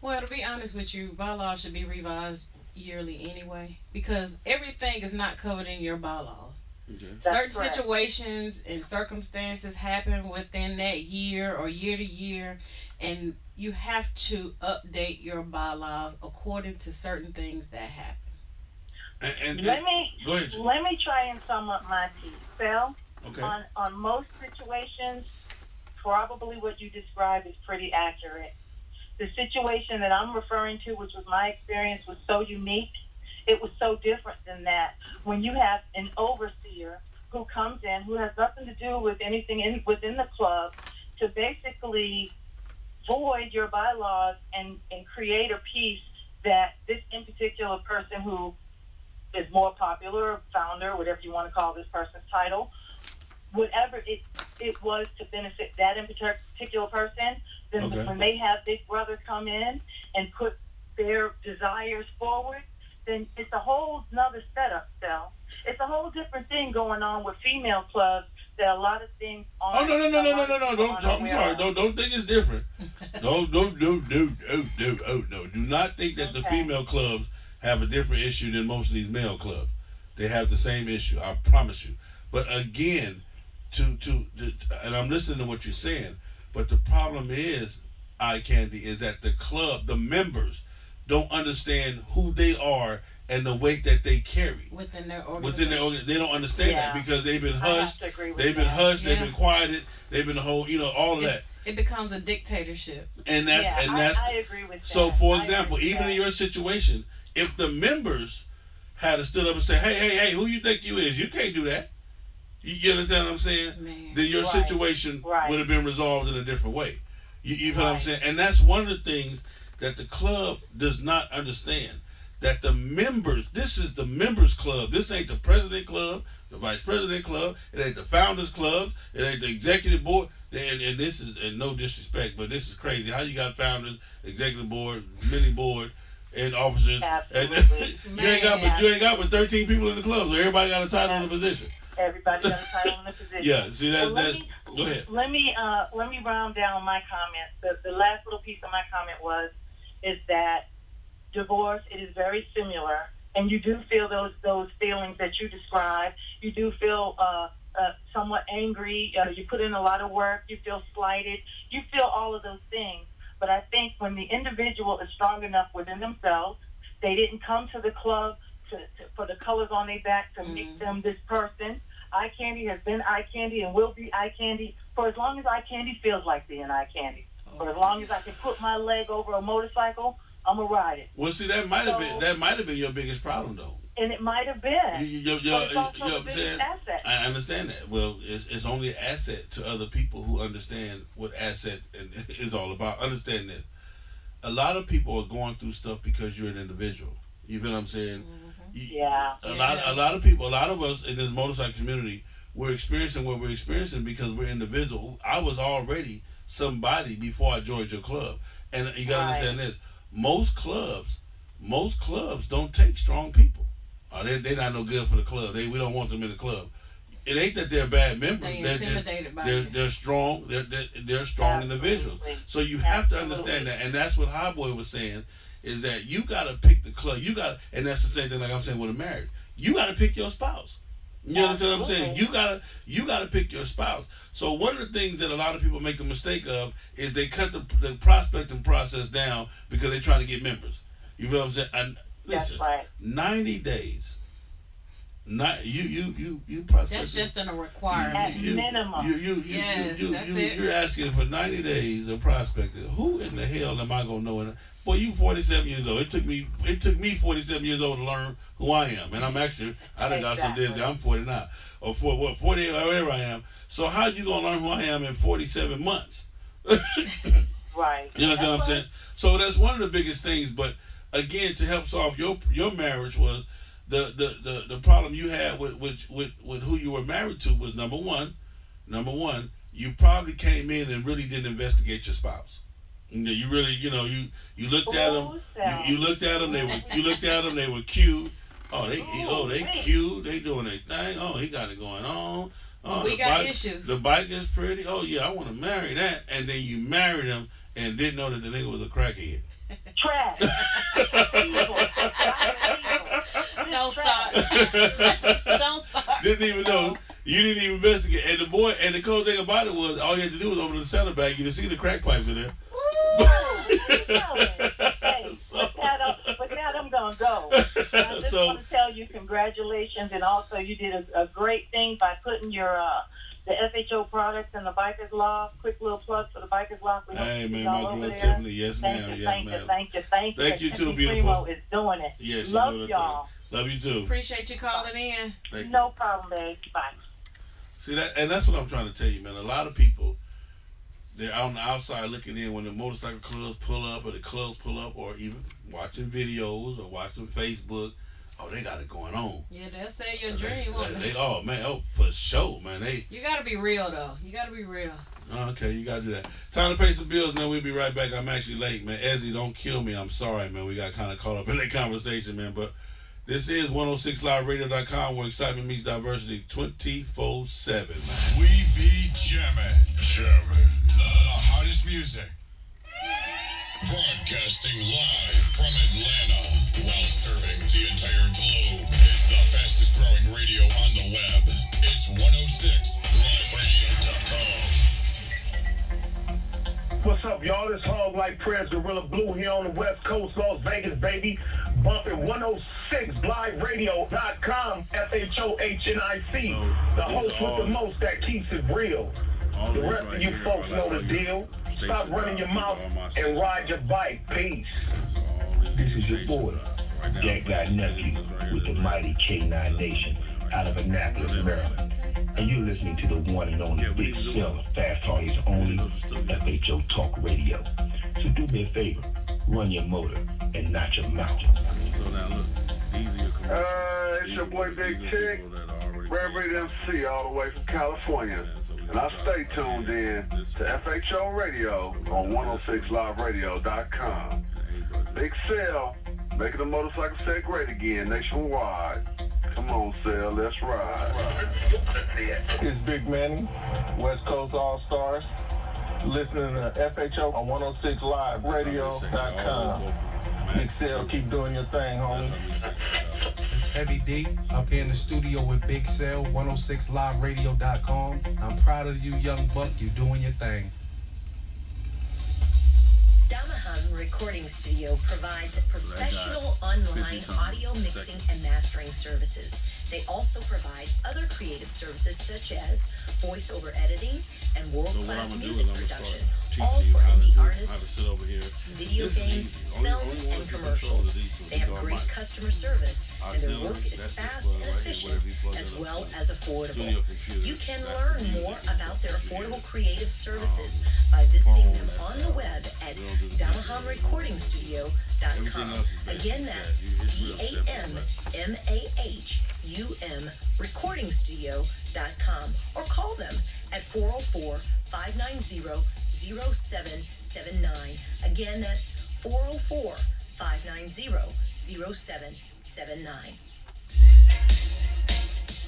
Well, to be honest with you, bylaws should be revised yearly anyway, because everything is not covered in your bylaws. Okay. Certain situations and circumstances happen within that year or year to year, and you have to update your bylaws according to certain things that happen. Let me try and sum up my piece, Phil. Okay. On most situations, probably what you described is pretty accurate. The situation that I'm referring to, which was my experience, was so unique. It was so different than that. When you have an overseer who comes in, who has nothing to do with anything within the club, to basically void your bylaws and create a piece that this in particular person who is more popular, founder, whatever you want to call this person's title, whatever it was to benefit that in particular person, then when they have Big Brother come in and put their desires forward, then it's a whole nother setup, Phil. It's a whole different thing going on with female clubs that a lot of things aren't. Oh, no. I'm sorry. Don't think it's different. No. Do not think that the female clubs have a different issue than most of these male clubs. They have the same issue, I promise you. But again, and I'm listening to what you're saying, but the problem is, Eye Candy, is that the club, the members, don't understand who they are and the weight that they carry within their organization. They don't understand that because they've been hushed. They've been quieted. They've been all of that. It becomes a dictatorship. And that's I agree with that. So, for example, even in your situation, if the members had to stood up and say, "Hey, who you think you is? You can't do that." You understand what I'm saying? Man. Then your situation would have been resolved in a different way. You know what I'm saying? And that's one of the things that the club does not understand. That the members, this is the members club. This ain't the president club, the vice president club. It ain't the founders clubs. It ain't the executive board. And this is, and no disrespect, but this is crazy. How you got founders, executive board, mini board, and officers. Absolutely. you ain't got but 13 people in the club, so everybody got a title and a position. Everybody got a title and a position. Yeah, see that. Go ahead. Let me round down my comment. The last little piece of my comment is that divorce, it is very similar, and you do feel those feelings that you described. You do feel somewhat angry. You put in a lot of work. You feel slighted. You feel all of those things. But I think when the individual is strong enough within themselves, they didn't come to the club for the colors on their back to make them this person. Eye Candy has been Eye Candy and will be Eye Candy for as long as Eye Candy feels like being Eye Candy. For as long as I can put my leg over a motorcycle, I'm gonna ride it. Well, see, that might have been your biggest problem, though. And it might have been. Asset. I understand that. Well, it's only an asset to other people who understand what asset is all about. Understand this. A lot of people are going through stuff because you're an individual. You feel what I'm saying? Mm-hmm. A lot of people, a lot of us in this motorcycle community, we're experiencing what we're experiencing because we're individual. I was already somebody before I joined your club. And you got to understand this. Most clubs don't take strong people. They're not no good for the club. We don't want them in the club. It ain't that they're bad members. They're intimidated by it. They're strong. They're strong individuals. So you have to understand that, and that's what High Boy was saying. Is that you got to pick the club. And that's the same thing like I'm saying with a marriage. You got to pick your spouse. You understand what I'm saying? You gotta pick your spouse. So one of the things that a lot of people make the mistake of is they cut the prospecting process down because they're trying to get members. You know what I'm saying? And listen, 90 days. You prospect. That's just a requirement. At minimum. You're asking for 90 days of prospecting. Who in the hell am I gonna know? Boy, you 47 years old. It took me 47 years old to learn who I am, and I done got some days. I'm 49 or 48, whatever I am. So how you gonna learn who I am in 47 months? Right. You understand what I'm saying? So that's one of the biggest things. But again, to help solve your marriage was the problem you had with who you were married to was number one, you probably came in and really didn't investigate your spouse. You really, you looked at them. You looked at them. They were cute. They cute. They doing their thing. Oh, he got it going on. Oh, we got issues. The bike is pretty. Oh yeah, I want to marry that. And then you married him and didn't know that the nigga was a crackhead. Trash. Don't start. Don't start. Didn't even know. You didn't even investigate. And the cool thing about it was all you had to do was open the saddlebag. You could see the crack pipes in there. Hey, with that, I'm going to go. I just want to tell you congratulations, and also you did a great thing by putting your the FHO products in the Bikers Loft. Quick little plug for the Bikers Loft. Hey, man, my girl Tiffany. Yes, ma'am. Thank you. Thank you, too, beautiful. Primo is doing it. Yes, love y'all. Love you, too. Appreciate you calling in. No problem, babe. Bye. See, that's what I'm trying to tell you, man. A lot of people, they're on the outside looking in when the motorcycle clubs pull up or the clubs pull up or even watching videos or watching Facebook. Oh, they got it going on. Yeah, they'll say your dream, won't they? For sure, man. You got to be real, though. You got to be real. Okay, you got to do that. Time to pay some bills, man. We'll be right back. I'm actually late, man. Ezzy, don't kill me. I'm sorry, man. We got kind of caught up in that conversation, man. But this is 106liveradio.com where excitement meets diversity 24/7, man. We be jamming. The hottest music. Broadcasting live from Atlanta while serving the entire globe. It's the fastest growing radio on the web. It's 106liveradio.com. What's up, y'all? This Hog Like Prayers Gorilla Blue here on the West Coast, Las Vegas, baby. Bumping 106liveradio.com, FHORADIOSHOW. The host with the most that keeps it real. The rest of you folks know the deal. Stop running your mouth and ride your bike. Peace. This is your boy, Jack Guy Nephew, with the mighty K9 Nation out of Annapolis, Maryland. And you're listening to the one and only Big Cell, Fast Hardy's only FHO Talk Radio. So do me a favor, run your motor and not your mouth. It's your boy Big Chick, Reverend MC, all the way from California. And I stay tuned in to FHO Radio on 106liveradio.com. Big Cell, making the motorcycle set great again nationwide. Come on, Cell, let's ride. It's Big Manny, West Coast All-Stars, listening to FHO on 106liveradio.com. Big Cell, keep doing your thing, homie. It's Heavy D, up here in the studio with Big Cell, 106liveradio.com. I'm proud of you, young buck. You doing your thing. Damahan Recording Studio provides professional online audio mixing and mastering services. They also provide other creative services such as voiceover editing and world-class music production, all for indie artists. video games, film, and commercials. They have great customer service, and their work is fast and efficient, as well as affordable. You can learn more about their affordable creative services by visiting them on the web at damahumrecordingstudio.com. Again, that's DAMMAHUM recordingstudio.com, or call them at 404-590-0779. Again, that's 404-590-0779.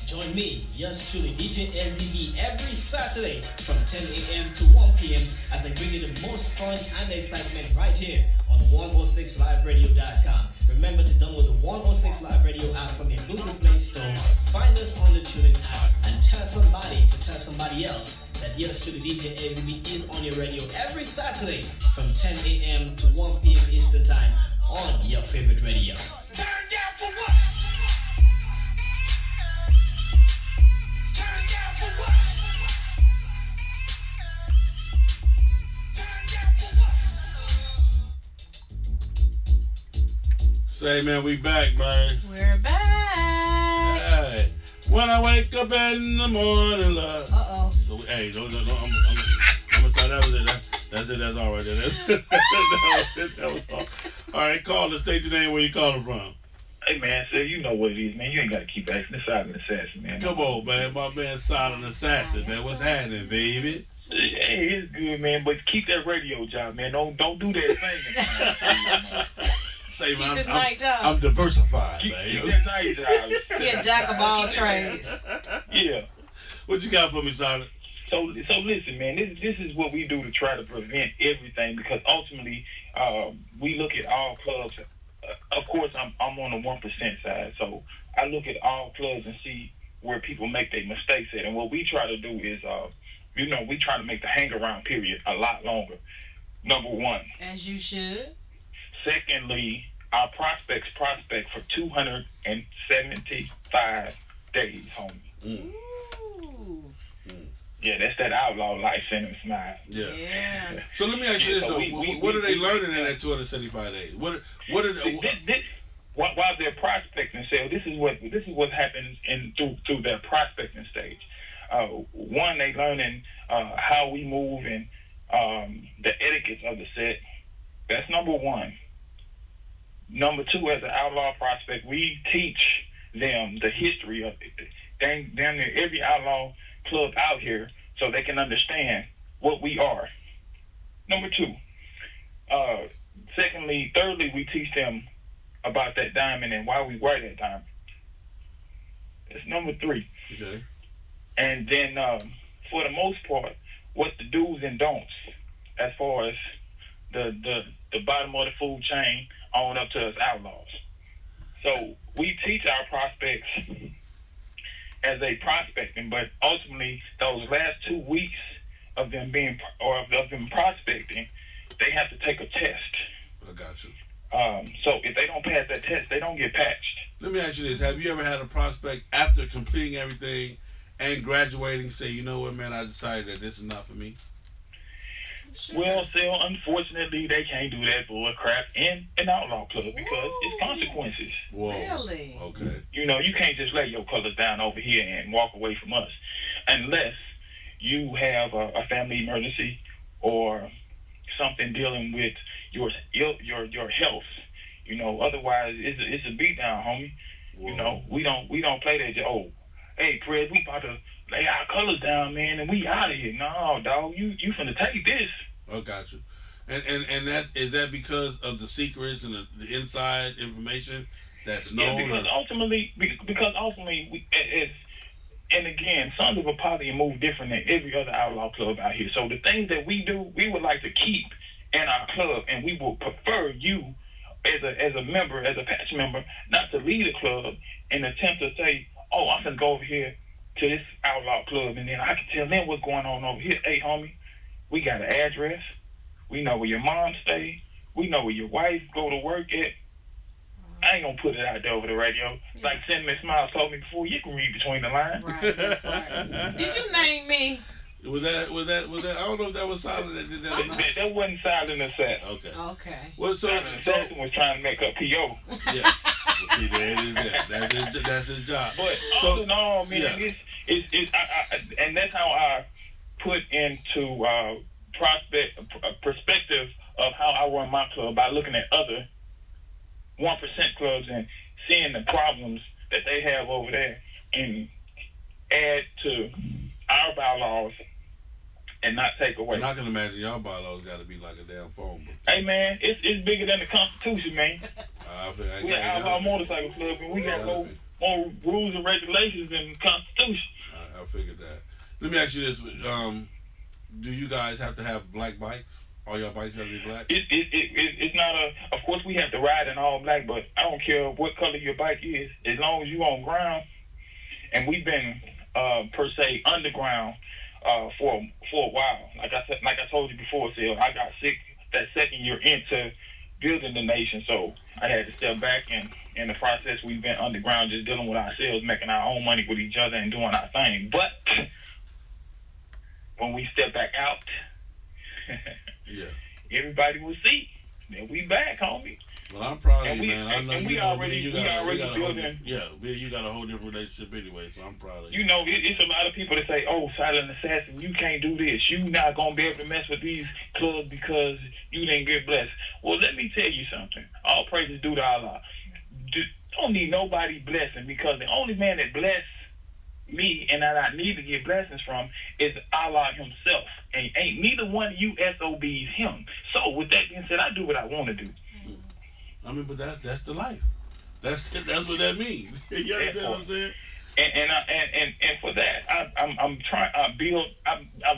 Join me, yours truly, DJ SEB, every Saturday from 10 a.m. to 1 p.m. as I bring you the most fun and excitement right here on 106liveradio.com. Remember to download the 106 Live Radio app from your Google Play Store. Find us on the TuneIn app and tell somebody to tell somebody else that yours truly, DJ SEB, is on your radio every Saturday from 10 a.m. to 1 p.m. Eastern Time on your favorite radio. Turn down for what? Say, man, we back, man. We're back. Hey, when I wake up in the morning, love. So, hey, I'm gonna start. That was it. That's it. That's all right. That was all. All right, call the state your name. Where you calling from? Hey, man, so you know what it is, man. You ain't got to keep asking. The Silent Assassin, man. Come on, man. My man, Silent Assassin, man. What's happening, baby? Hey, it's good, man. But keep that radio job, man. Don't do that thing. Say, keep man, his night job. I'm diversified, keep man. Keep that night job. He a jack of all trades. Yeah. What you got for me, Silent? So listen, man. This is what we do to try to prevent everything, because ultimately, we look at all clubs. Of course, I'm on the 1% side, so I look at all clubs and see where people make their mistakes at. And what we try to do is, we try to make the hang-around period a lot longer. Number one. As you should. Secondly, our prospect for 275 days, homie. Ooh. Yeah, that's that outlaw life sentence, man. Yeah. So let me ask you this, though. What are they learning in that 275 days? What are they... While they're prospecting, so this is what happens through their prospecting stage. One, they learning how we move and the etiquettes of the set. That's number one. Number two, as an outlaw prospect, we teach them the history of it. Damn near every outlaw club out here, so they can understand what we are. Number two. Thirdly, we teach them about that diamond and why we wear that diamond. That's number three. Okay. And then, for the most part, what the do's and don'ts as far as the bottom of the food chain on up to us outlaws. So we teach our prospects as a prospecting, but ultimately those last 2 weeks of them prospecting, they have to take a test. I got you. So if they don't pass that test, they don't get patched. Let me ask you this. Have you ever had a prospect, after completing everything and graduating, say, you know what, man, I decided that this is not for me? Sure. Well, still, unfortunately, they can't do that bull crap in an outlaw club because it's consequences. Whoa. Really? Okay. You know, you can't just lay your colors down over here and walk away from us unless you have a family emergency or something dealing with your health. You know, otherwise it's a beat down, homie. Whoa. You know, we don't play that. Oh, hey, Fred, we about to lay our colors down, man, and we out of here. No, dog, you finna take this. Oh, got you. And is that because of the secrets and the inside information that's known? Yeah, because ultimately, and again, Sons of Apollyon move different than every other outlaw club out here. So the things that we do, we would like to keep in our club, and we will prefer you as a member, as a patch member, not to lead a club and attempt to say, oh, I'm gonna go over here to this outlaw club, and then I can tell them what's going on over here. Hey, homie, we got an address. We know where your mom stay. We know where your wife go to work at. I ain't gonna put it out there over the radio. Yeah. Like Cinnamon Smiles told me before, you can read between the lines. Right. Did you name me? Was that? I don't know if that was Silent that did that or not. That wasn't Silent Assassin. Okay. Well, Silent Assassin was trying to make up P.O. Yeah. See, there it is. That's his job. But all in all, man, and that's how I put into perspective of how I run my club by looking at other 1% clubs and seeing the problems that they have over there and add to our bylaws and not take away. And I can imagine y'all bylaws got to be like a damn phone book. Hey, man, it's bigger than the Constitution, man. We're our motorcycle club, and we got more rules and regulations than the Constitution. I figured that. Let me ask you this. Do you guys have to have black bikes? All your bikes have to be black? It's not of course we have to ride in all black, but I don't care what color your bike is, as long as you on ground. And we've been, per se, underground for a while. Like I told you before, Sil, I got sick that second year into building the nation, so I had to step back, and in the process we've been underground just dealing with ourselves, making our own money with each other and doing our thing. But when we step back out, everybody will see that we back, homie. Well, I'm proud of you, man. I know you already building. You got a whole different relationship anyway, so I'm proud of you. You know, it's a lot of people that say, "Oh, Silent Assassin, you can't do this. You not gonna be able to mess with these clubs because you didn't get blessed." Well, let me tell you something. All praises due to Allah. Don't need nobody blessing, because the only man that blessed me and that I need to get blessings from is Allah himself, and ain't neither one of you SOBs him. So with that being said, I do what I want to do. I mean, but that's the life. That's what that means. You understand what I'm saying? And for that, I'm trying. I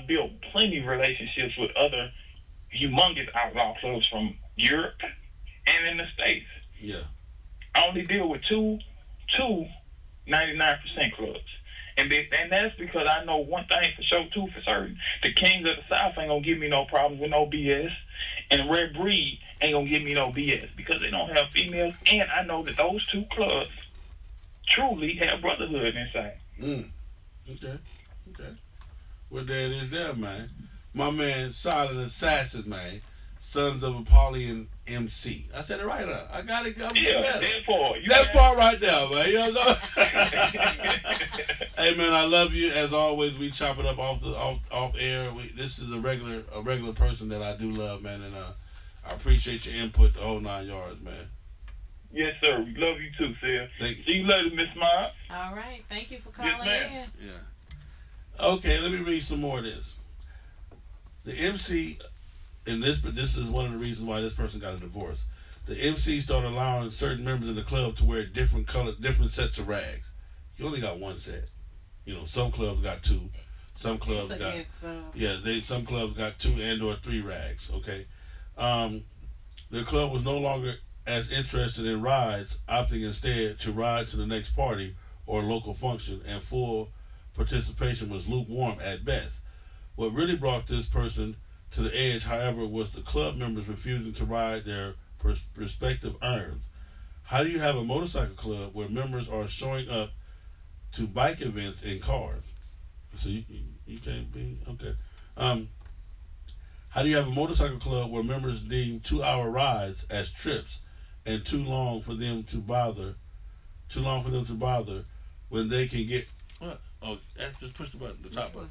built plenty of relationships with other humongous outlaw clubs from Europe and in the States. Yeah. I only deal with two 99% clubs. And that's because I know one thing for sure, too, for certain. The Kings of the South ain't going to give me no problems with no BS. And Red Breed ain't going to give me no BS because they don't have females. And I know that those two clubs truly have brotherhood inside. Okay. Well, there it is there, man. My man, Silent Assassin, man. Sons of Apollyon MC. I said it right up. I got it. That part right there, man. You know? Hey, man, I love you. As always, we chop it up off air. This is a regular person that I do love, man, and I appreciate your input the whole 9 yards, man. Yes, sir. We love you too, Sil. Thank you. See you later, Miss Miles. All right. Thank you for calling in. Yeah. Okay, let me read some more of this. The MC. And this is one of the reasons why this person got a divorce. The MC started allowing certain members of the club to wear different sets of rags. You only got one set. You know, some clubs got two. Some clubs got some clubs got 2 and/or 3 rags. Okay, the club was no longer as interested in rides, opting instead to ride to the next party or local function, and full participation was lukewarm at best. What really brought this person to the edge, however, was the club members refusing to ride their respective errands. How do you have a motorcycle club where members are showing up to bike events in cars? So you can't be okay. How do you have a motorcycle club where members deem 2-hour rides as trips and too long for them to bother when they can get what? Oh, just push the button, the top one.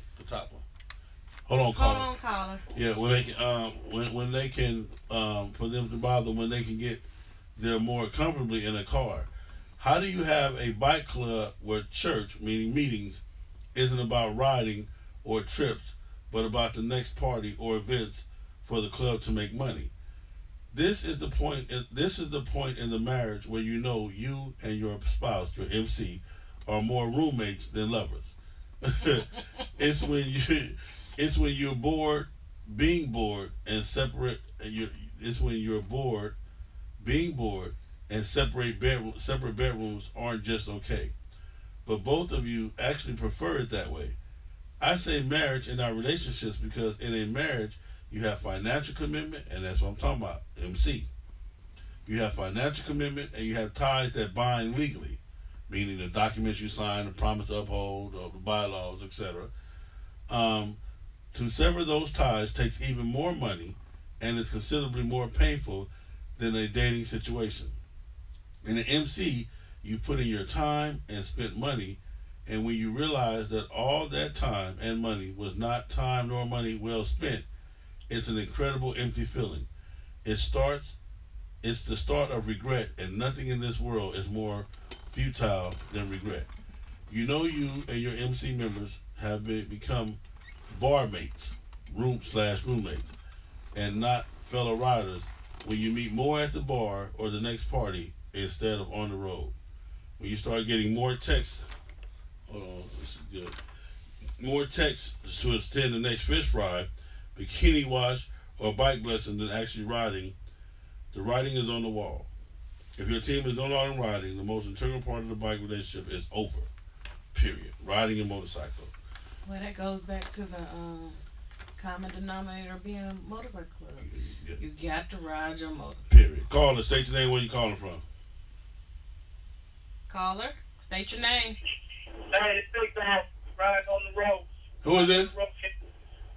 Hold on, caller. Yeah, when they can, when they can, for them to bother when they can get there more comfortably in a car. How do you have a bike club where church, meaning meetings, isn't about riding or trips, but about the next party or events for the club to make money? This is the point. This is the point in the marriage where you know you and your spouse, your MC, are more roommates than lovers. It's when you're bored, being bored, and separate. It's when you're bored, being bored, and separate bedrooms aren't just okay, but both of you actually prefer it that way. I say marriage in our relationships because in a marriage you have financial commitment, and that's what I'm talking about. MC. You have financial commitment, and you have ties that bind legally, meaning the documents you sign, the promise to uphold, or the bylaws, etc. To sever those ties takes even more money and is considerably more painful than a dating situation. In an MC, you put in your time and spent money, and when you realize that all that time and money was not time nor money well spent, it's an incredible empty feeling. It's the start of regret, and nothing in this world is more futile than regret. You know you and your MC members have become barmates, roommates, and not fellow riders when you meet more at the bar or the next party instead of on the road. When you start getting more texts, more texts to attend the next fish fry, bikini wash, or bike lesson than actually riding, the writing is on the wall. If your team is no longer riding, the most integral part of the bike relationship is over. Period. Riding a motorcycle. Well, that goes back to the common denominator being a motorcycle club. Yeah. You got to ride your motorcycle. Period. Caller, state your name, where you calling from. Caller, state your name. Hey, it's Big Dog, riding on the road. Who is this?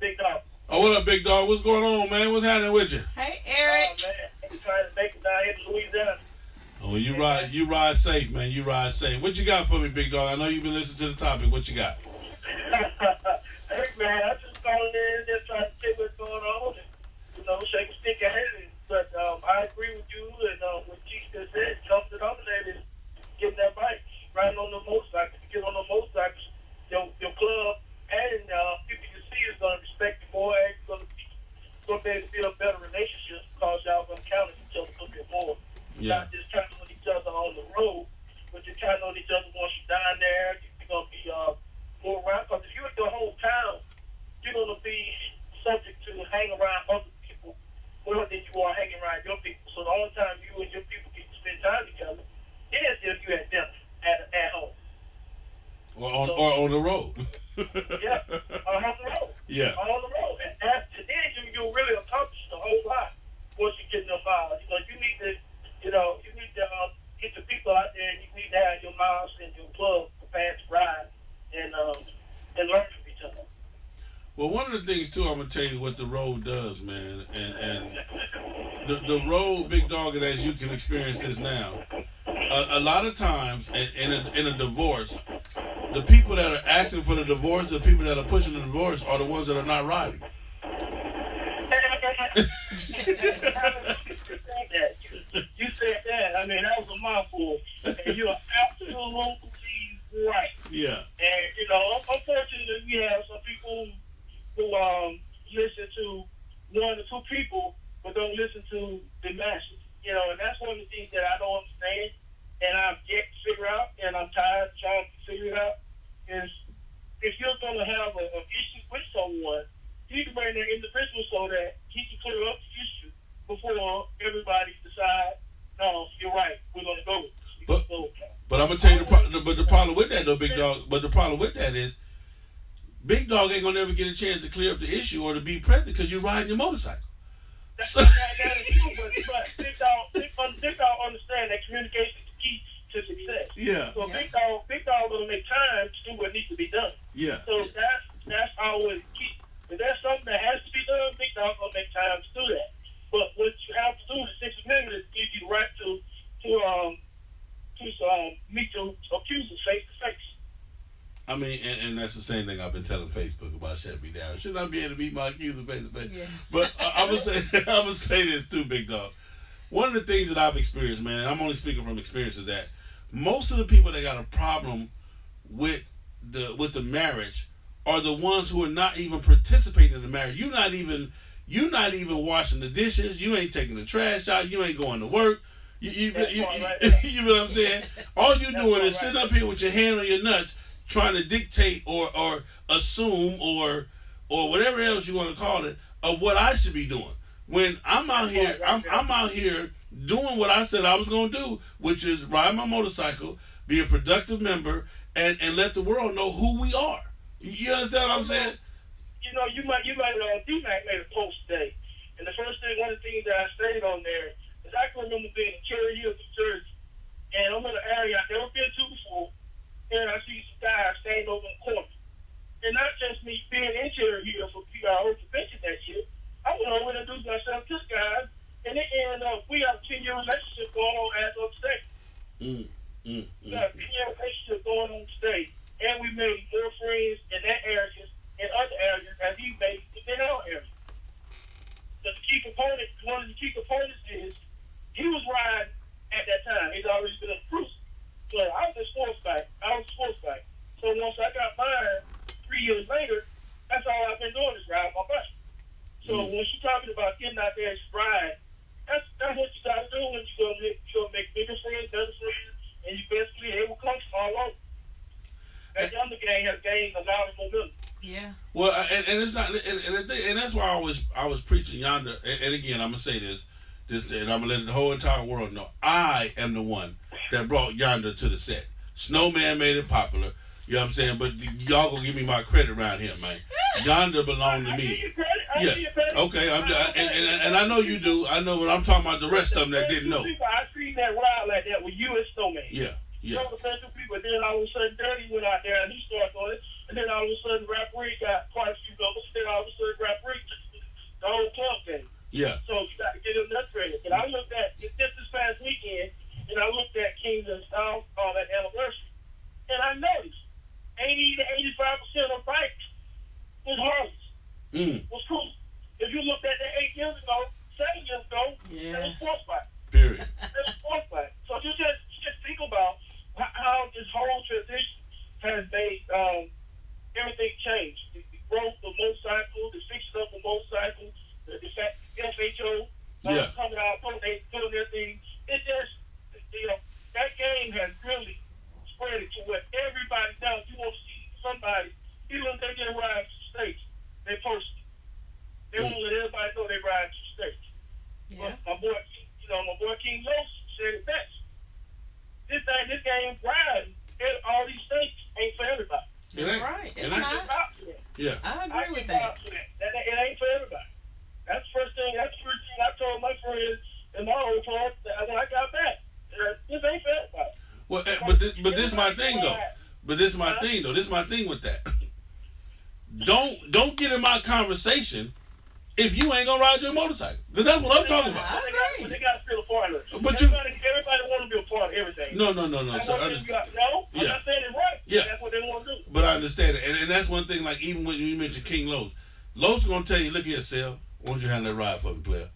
Big Dog. Oh, what up, Big Dog? What's going on, man? What's happening with you? Hey, Eric. Oh, man, I'm trying to make it down here to Louisiana. Oh, you ride safe, man. You ride safe. What you got for me, Big Dog? I know you've been listening to the topic. What you got? Hey, man, I just calling in just trying to see what's going on and, shake a stick at it. But I agree with you and what Chief just said. Jump it up there is getting that bike, riding on the motorcycle. If you get on the motorcycle, your club and people you see is going to respect you more and you're going to be able to build better relationships because y'all going to count each other a little bit more. Yeah. Not just counting on each other on the road, but you're counting on each other once you're down there. You're going to be more around. Because if you're in the whole town, you're going to be subject to hang around other people more than you are hanging around your people. So the only time you and your people get to spend time together is if you're at dinner at home. Or on the road. Yeah, on the road. Yeah. On the road. And then you'll really accomplish a whole lot once you get enough hours. You need to get the people out there, and you need to have your miles and your club prepared to ride and learn from each other. Well, one of the things too, I'm gonna tell you what the road does, man, and the road, Big Dog, and as you can experience this now, a lot of times in a divorce, the people that are asking for the divorce, the people that are pushing the divorce, are the ones that are not riding. You said that. I mean, that was a mouthful, and you're absolutely right. Yeah. And unfortunately, we have some people who listen to one or two people, but don't listen to the masses. And that's one of the things that I don't understand, and I've yet to figure out, and I'm tired of trying to figure it out. Is if you're going to have an issue with someone, you can bring their individual so that he can clear up the issue before everybody decides, no, you're right, we're going to go with this. But I'm gonna tell you the problem with that though, Big Dog. But the problem with that is, Big Dog ain't gonna never get a chance to clear up the issue or to be present because you're riding your motorcycle. That is true, but Big Dog understand that communication is key to success. Yeah. So Big Dog gonna make time to do what needs to be done. Yeah. So that's always key. If there's something that has to be done, Big Dog gonna make time to do that. But what you have to do, the Sixth Amendment, is give you the right to meet your accusers face to face. I mean, and that's the same thing I've been telling Facebook about shut me down. Should I be able to meet my accuser face to face? But I'm gonna say this too, Big Dog. One of the things that I've experienced, man, and I'm only speaking from experience, is that most of the people that got a problem with the marriage are the ones who are not even participating in the marriage. You're not even washing the dishes. You ain't taking the trash out. You ain't going to work. You know what I'm saying? All you doing is sitting up here with your hand on your nuts, trying to dictate or assume or whatever else you want to call it of what I should be doing. When I'm out here, I'm out here doing what I said I was going to do, which is ride my motorcycle, be a productive member, and let the world know who we are. You understand what I'm saying? You might D-Mac made a post today, and one of the things that I stayed on there is I can remember being in Cherry Hill, New Jersey, and I'm in an area I've never been to before, and I see some guys standing over in the corner, And not just me being injured here for PRO convention that year. I went over and introduced myself to this guy, and it ended up, we have a 10-year relationship going on as of today. We have a 10-year relationship going on today, and we made more friends in that area and other areas as he made in our area. The key component, one of the key components is he was riding at that time. He's always been a cruiser. So I was a sports bike. So once I got mine 3 years later, that's all I've been doing is ride my bike. So when she's talking about getting out there and ride, that's what you got to do when you're going to make bigger friends, better friends, and you basically able to come all over. That younger gang has gained a lot of momentum. Yeah. Well, and it's not, and that's why I was preaching yonder. And again, I'm gonna say this, and I'm gonna let the whole entire world know I am the one that brought yonder to the set. Snowman made it popular. You know what I'm saying? But y'all gonna give me my credit around here, man. Yonder belonged to me. Yeah. Okay. And I know you do. I know, but I'm talking about the rest of them that didn't know. I seen that ride like that with you and Snowman. Yeah. Yeah. People. Then all of a sudden, Dirty went out there and he started on it. And then all of a sudden, Rap Reed got quite a few numbers. Then all of a sudden, Rap Reed the whole club game. Yeah. So you got to get him that credit. And I looked at just this past weekend, and I looked at Kings and Styles on that anniversary, and I noticed 80 to 85% of bikes was Harleys. Was cool. If you looked at that 8 years ago, 7 years ago, that was sports bike. Period. That's sports bike. So you just think about how this whole transition has made everything change. The growth of motorcycles, the fixing up of motorcycles, the FHO coming out, they doing their thing. It just, that game has really spread it to what everybody does. You want to see somebody, even if they get a ride to the States, they post it. They want to let everybody know they ride to the States. Yeah. But my boy King Los said it best. This game riding in all these states ain't for everybody. That's right. It's not. Yeah. I agree with that. It ain't for everybody. That's the first thing I told my friends in my old club when I got back. This ain't for everybody. Well, but this is my thing though. This is my thing with that. Don't get in my conversation if you ain't gonna ride your motorcycle, because that's what I'm talking about. They got to feel a part of it. But everybody want to be a part of everything. No. So I'm not saying it right. Yeah. That's what they want to do. But I understand it, and that's one thing. Like even when you mentioned King Los gonna tell you, look here, Sel, why don't you handle that ride for me, player?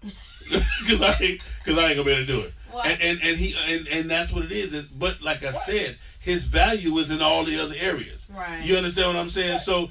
Because I ain't gonna be able to do it. Well, and that's what it is. But like I said, his value is in all the other areas. Right. You understand what I'm saying? So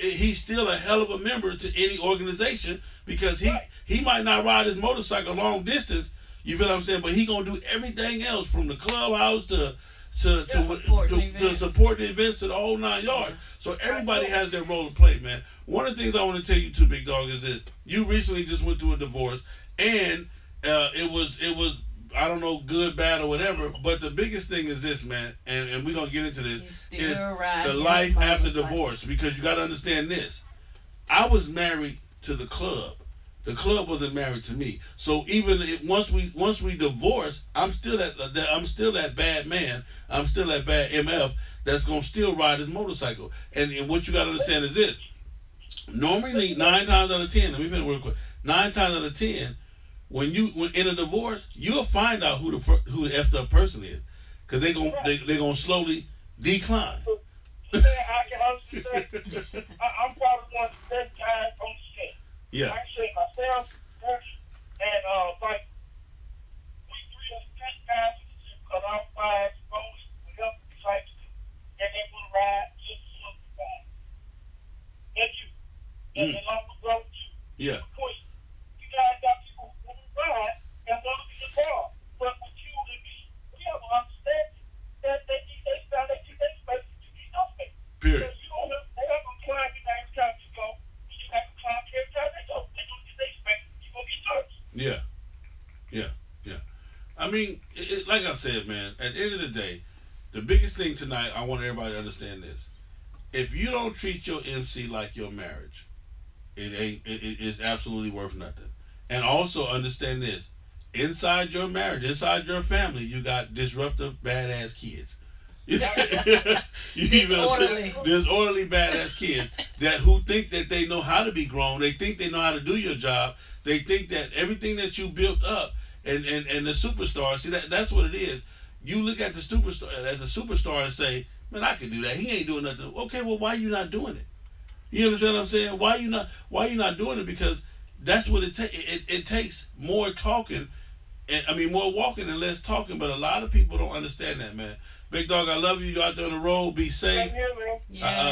he's still a hell of a member to any organization, because he might not ride his motorcycle long distance. You feel what I'm saying? But he gonna do everything else, from the clubhouse to support the events to the whole 9 yards. So everybody has their role to play, man. One of the things I want to tell you too, Big Dog, is that you recently just went through a divorce, and it was I don't know, good, bad, or whatever. But the biggest thing is this, man, and we're gonna get into this, is the life after divorce, because you got to understand this. I was married to the club. The club wasn't married to me. So even once we divorced, I'm still that bad man. I'm still that bad MF that's gonna still ride his motorcycle. And what you gotta understand is this. Normally 9 times out of 10, let me finish real quick. 9 times out of 10, when in a divorce, you'll find out who the effed up person is, because they gonna slowly decline. I can understand. I'm probably one of the best guys on the set. Yeah. I say myself, and like we 3 of the best guys because I'm 5 goals, we help the fight, and they will ride just for the ride. And you, and I'm the brother too. Yeah. Of course, you guys got people who will ride and want to be involved, but with you and me, we have to understand that they expect you to be nothing. Period. Because they have to climb your name time to go. You have to climb every time they go. They do what they expect. You will be touched. Yeah. I mean, like I said, man, at the end of the day, the biggest thing tonight, I want everybody to understand this. If you don't treat your MC like your marriage, it is absolutely worth nothing. And also understand this. Inside your marriage, inside your family, you got disruptive, badass kids. Disorderly badass kids who think that they know how to be grown. They think they know how to do your job. They think that everything that you built up and the superstar. See that's what it is. You look at the superstar and say, man, I can do that. He ain't doing nothing. Okay, well, why you not doing it? You understand what I'm saying? Why you not doing it? Because that's what it takes. It takes more talking, more walking and less talking. But a lot of people don't understand that, man. Big dog, I love you. You out there on the road. Be safe.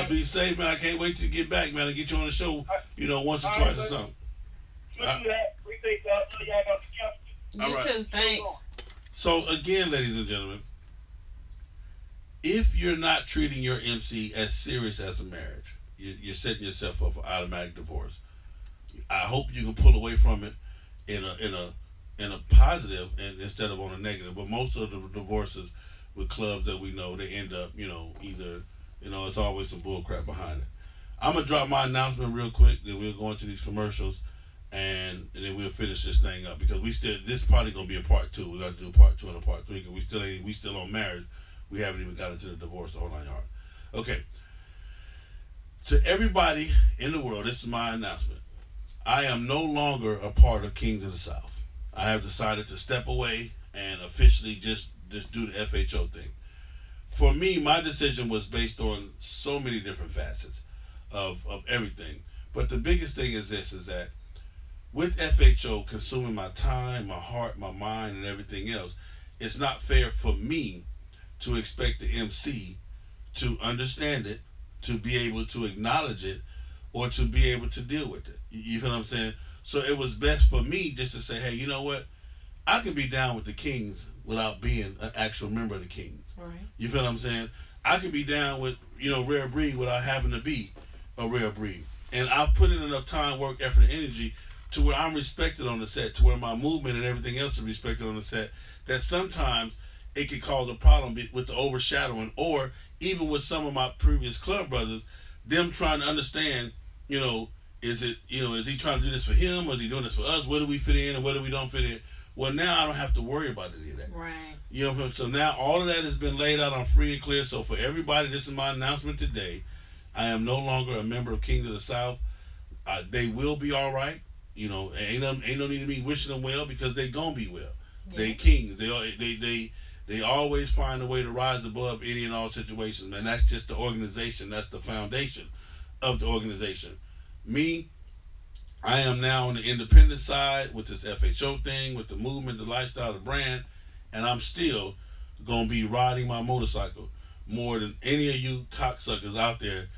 Be safe, man. I can't wait till you get back, man. And get you on the show, once or twice or something. You too. Thanks. So again, ladies and gentlemen, if you're not treating your MC as serious as a marriage, you're setting yourself up for automatic divorce. I hope you can pull away from it in a positive and instead of on a negative. But most of the divorces with clubs that we know, they end up, either, it's always some bull crap behind it. I'm gonna drop my announcement real quick. Then we'll go into these commercials, and then we'll finish this thing up because this probably gonna be a part 2. We got to do part 2 and a part 3 because we still on marriage. We haven't even got into the divorce, the whole 9 yards. Okay. To everybody in the world, this is my announcement. I am no longer a part of Kings of the South. I have decided to step away and officially just do the FHO thing. For me, my decision was based on so many different facets of everything. But the biggest thing is this, is that with FHO consuming my time, my heart, my mind, and everything else, it's not fair for me to expect the MC to understand it, to be able to acknowledge it, or to be able to deal with it. You feel what I'm saying? So it was best for me just to say, hey, you know what? I can be down with the Kings without being an actual member of the Kings. Right. You feel what I'm saying? I can be down with, Rare Breed without having to be a Rare Breed. And I've put in enough time, work, effort, and energy to where I'm respected on the set, to where my movement and everything else is respected on the set, that sometimes it could cause a problem with the overshadowing, or even with some of my previous club brothers, them trying to understand, is he trying to do this for him, or is he doing this for us? Where do we fit in and where do we don't fit in? Well, now I don't have to worry about any of that. Right. So now all of that has been laid out. I'm free and clear. So for everybody, this is my announcement today. I am no longer a member of Kings of the South. They will be all right. Ain't no need of me wishing them well, because they gonna be well. Yeah. They kings. They always find a way to rise above any and all situations, man. That's just the organization. That's the foundation of the organization. Me, I am now on the independent side with this FHO thing, with the movement, the lifestyle, the brand, and I'm still going to be riding my motorcycle more than any of you cocksuckers out there,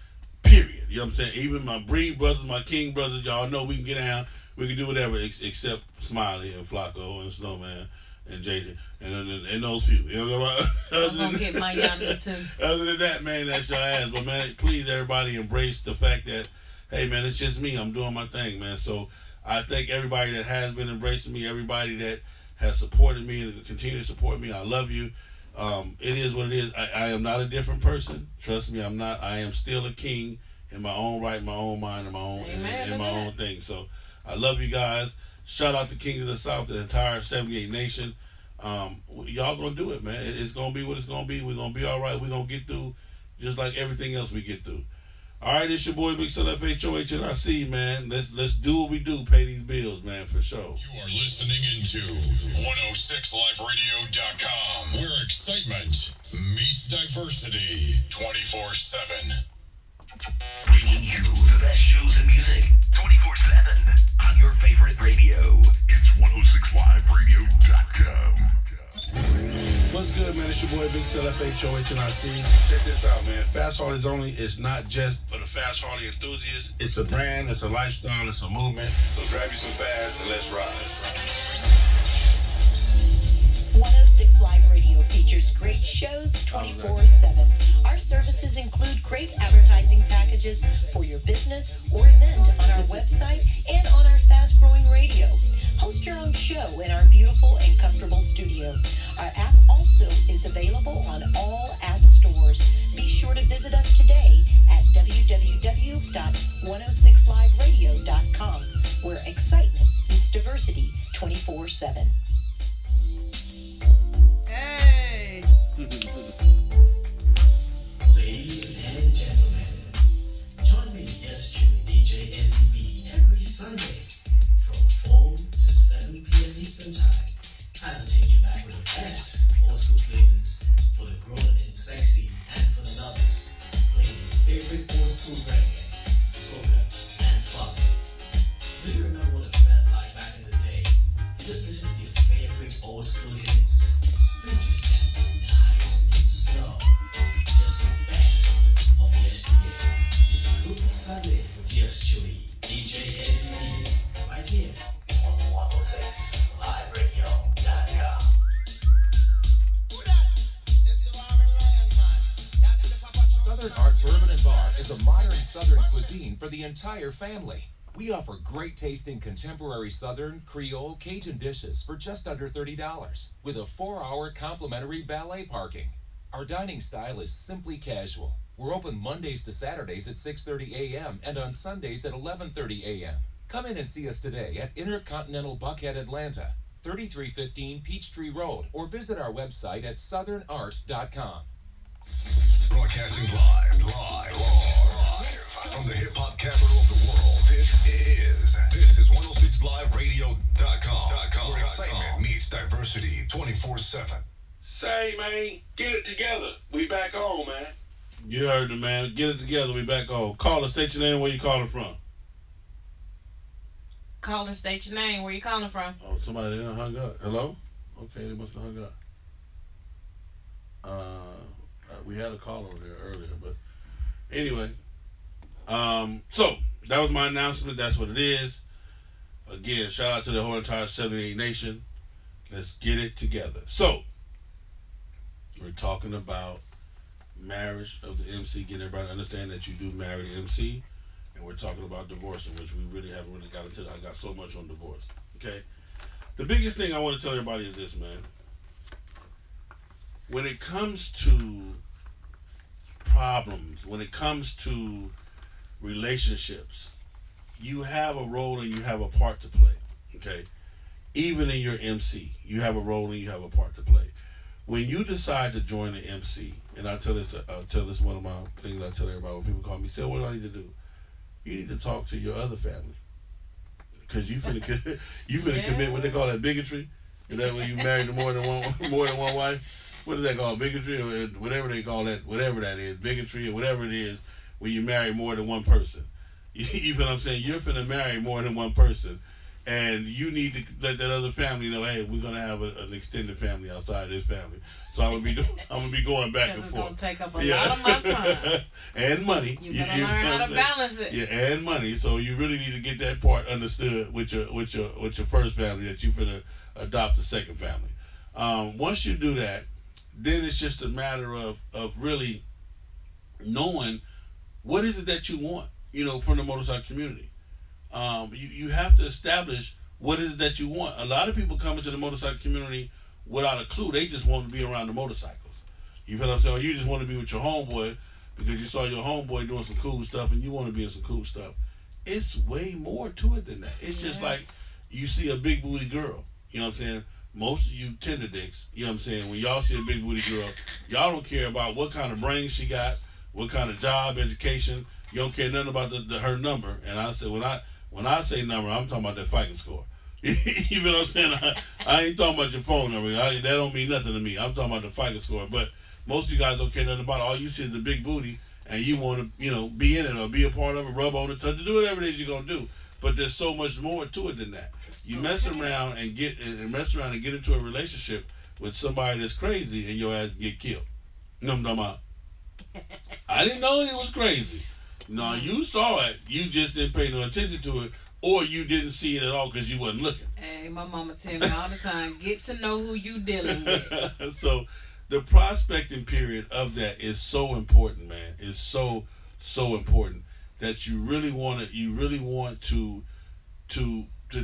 period. You know what I'm saying? Even my Breed brothers, my King brothers, y'all know we can get down, we can do whatever, except Smiley and Flacco and Snowman and JJ and those few. You know what I'm going to get my yonder too. Other than that, man, that's your ass. But, man, please, everybody, embrace the fact that, hey, man, it's just me. I'm doing my thing, man. So I thank everybody that has been embracing me, everybody that has supported me and continue to support me. I love you. It is what it is. I am not a different person. Trust me, I'm not. I am still a king in my own right, my own mind, and my own in my own thing. So I love you guys. Shout out to Kings of the South, the entire 78 Nation. Y'all gonna do it, man. It's gonna be what it's gonna be. We're gonna be all right. We're gonna get through just like everything else we get through. All right, it's your boy Big Cell FHO HNIC, man. Let's do what we do. Pay these bills, man, for sure. You are listening into 106liveradio.com, where excitement meets diversity 24/7. Bringing you the best shows and music 24/7 on your favorite radio. It's 106liveradio.com. What's good, man? It's your boy Big Cell FHO HNIC. Check this out, man. Fast Harley's Only is not just for the Fast Harley enthusiasts. It's a brand, it's a lifestyle, it's a movement. So grab you some fast and let's ride. 106 Live Radio features great shows 24/7. Our services include great advertising packages for your business or event on our website and on our fast-growing radio. Host your own show in our beautiful and comfortable studio. Our app also is available on all app stores. Be sure to visit us today at www.106liveradio.com, where excitement meets diversity 24/7. Hey! Sunday from 4 to 7 p.m. Eastern Time. Time to take you back with the best old school flavors for the grown and sexy and for the lovers. Playing your favorite old school reggae, soca, and funk. Do you remember what it felt like back in the day? Just listen to your favorite old school hits. We're just dancing nice and slow. Just the best of yesteryear. It's a Groovy Sunday with yours truly, DJ Eddie, right here on 106live.radio.com. Southern Art Bourbon and Bar is a modern Southern cuisine for the entire family. We offer great tasting contemporary Southern, Creole, Cajun dishes for just under $30 with a 4-hour complimentary valet parking. Our dining style is simply casual. We're open Mondays to Saturdays at 6:30 a.m. and on Sundays at 11:30 a.m. Come in and see us today at Intercontinental Buckhead, Atlanta, 3315 Peachtree Road, or visit our website at southernart.com. Broadcasting live from the hip-hop capital of the world. This is 106live.radio.com, where excitement meets diversity 24/7. Say, man, get it together. We back on, man. You heard the man. Get it together. We back on. Caller, state your name. Where you calling from? Caller, state your name. Where you calling from? Oh, somebody done hung up. Hello? Okay, they must have hung up. We had a call over there earlier, but anyway. So that was my announcement. That's what it is. Again, shout out to the whole entire 78 Nation. Let's get it together. So we're talking about marriage of the MC, getting everybody to understand that you do marry the MC, and we're talking about divorcing, which we really haven't really got into. I got so much on divorce. Okay. The biggest thing I want to tell everybody is this, man. When it comes to problems, when it comes to relationships, you have a role and you have a part to play. Okay. Even in your MC, you have a role and you have a part to play. When you decide to join the MC, and I tell this one of my things I tell everybody when people call me, say, what do I need to do? You need to talk to your other family. Because you finna commit what they call that, bigotry. Is that when you married to more than one wife? What is that called? Bigotry or whatever they call that, whatever that is, bigotry or whatever it is, when you marry more than one person. You feel what I'm saying? You're finna marry more than one person. And you need to let that other family know, hey, we're gonna have an extended family outside this family. So I'm gonna be going back and forth. It's gonna take up a lot of my time and money. You gotta learn how to balance it. Yeah, and money. So you really need to get that part understood with your first family, that you're gonna adopt a second family. Once you do that, then it's just a matter of really knowing what is it that you want, from the motorcycle community. You have to establish what is it that you want. A lot of people come into the motorcycle community without a clue. They just want to be around the motorcycles. You feel what I'm saying? You just want to be with your homeboy because you saw your homeboy doing some cool stuff and you want to be in some cool stuff. It's way more to it than that. It's just like you see a big booty girl. You know what I'm saying? Most of you tender dicks, you know what I'm saying? When y'all see a big booty girl, y'all don't care about what kind of brains she got, what kind of job, education. You don't care nothing about her number. And I said, when I say number, I'm talking about that FICO score. You know what I'm saying? I ain't talking about your phone number. That don't mean nothing to me. I'm talking about the FICO score. But most of you guys don't care nothing about it. All you see is the big booty, and you want to, be in it or be a part of it, rub on it, touch it, do whatever it is you're gonna do. But there's so much more to it than that. You mess around and get into a relationship with somebody that's crazy, and your ass get killed. You know what I'm talking about? I didn't know he was crazy. No, you saw it. You just didn't pay no attention to it, or you didn't see it at all because you wasn't looking. Hey, my mama tell me all the time, get to know who you dealing with. So the prospecting period of that is so important, man. It's so important that you really want to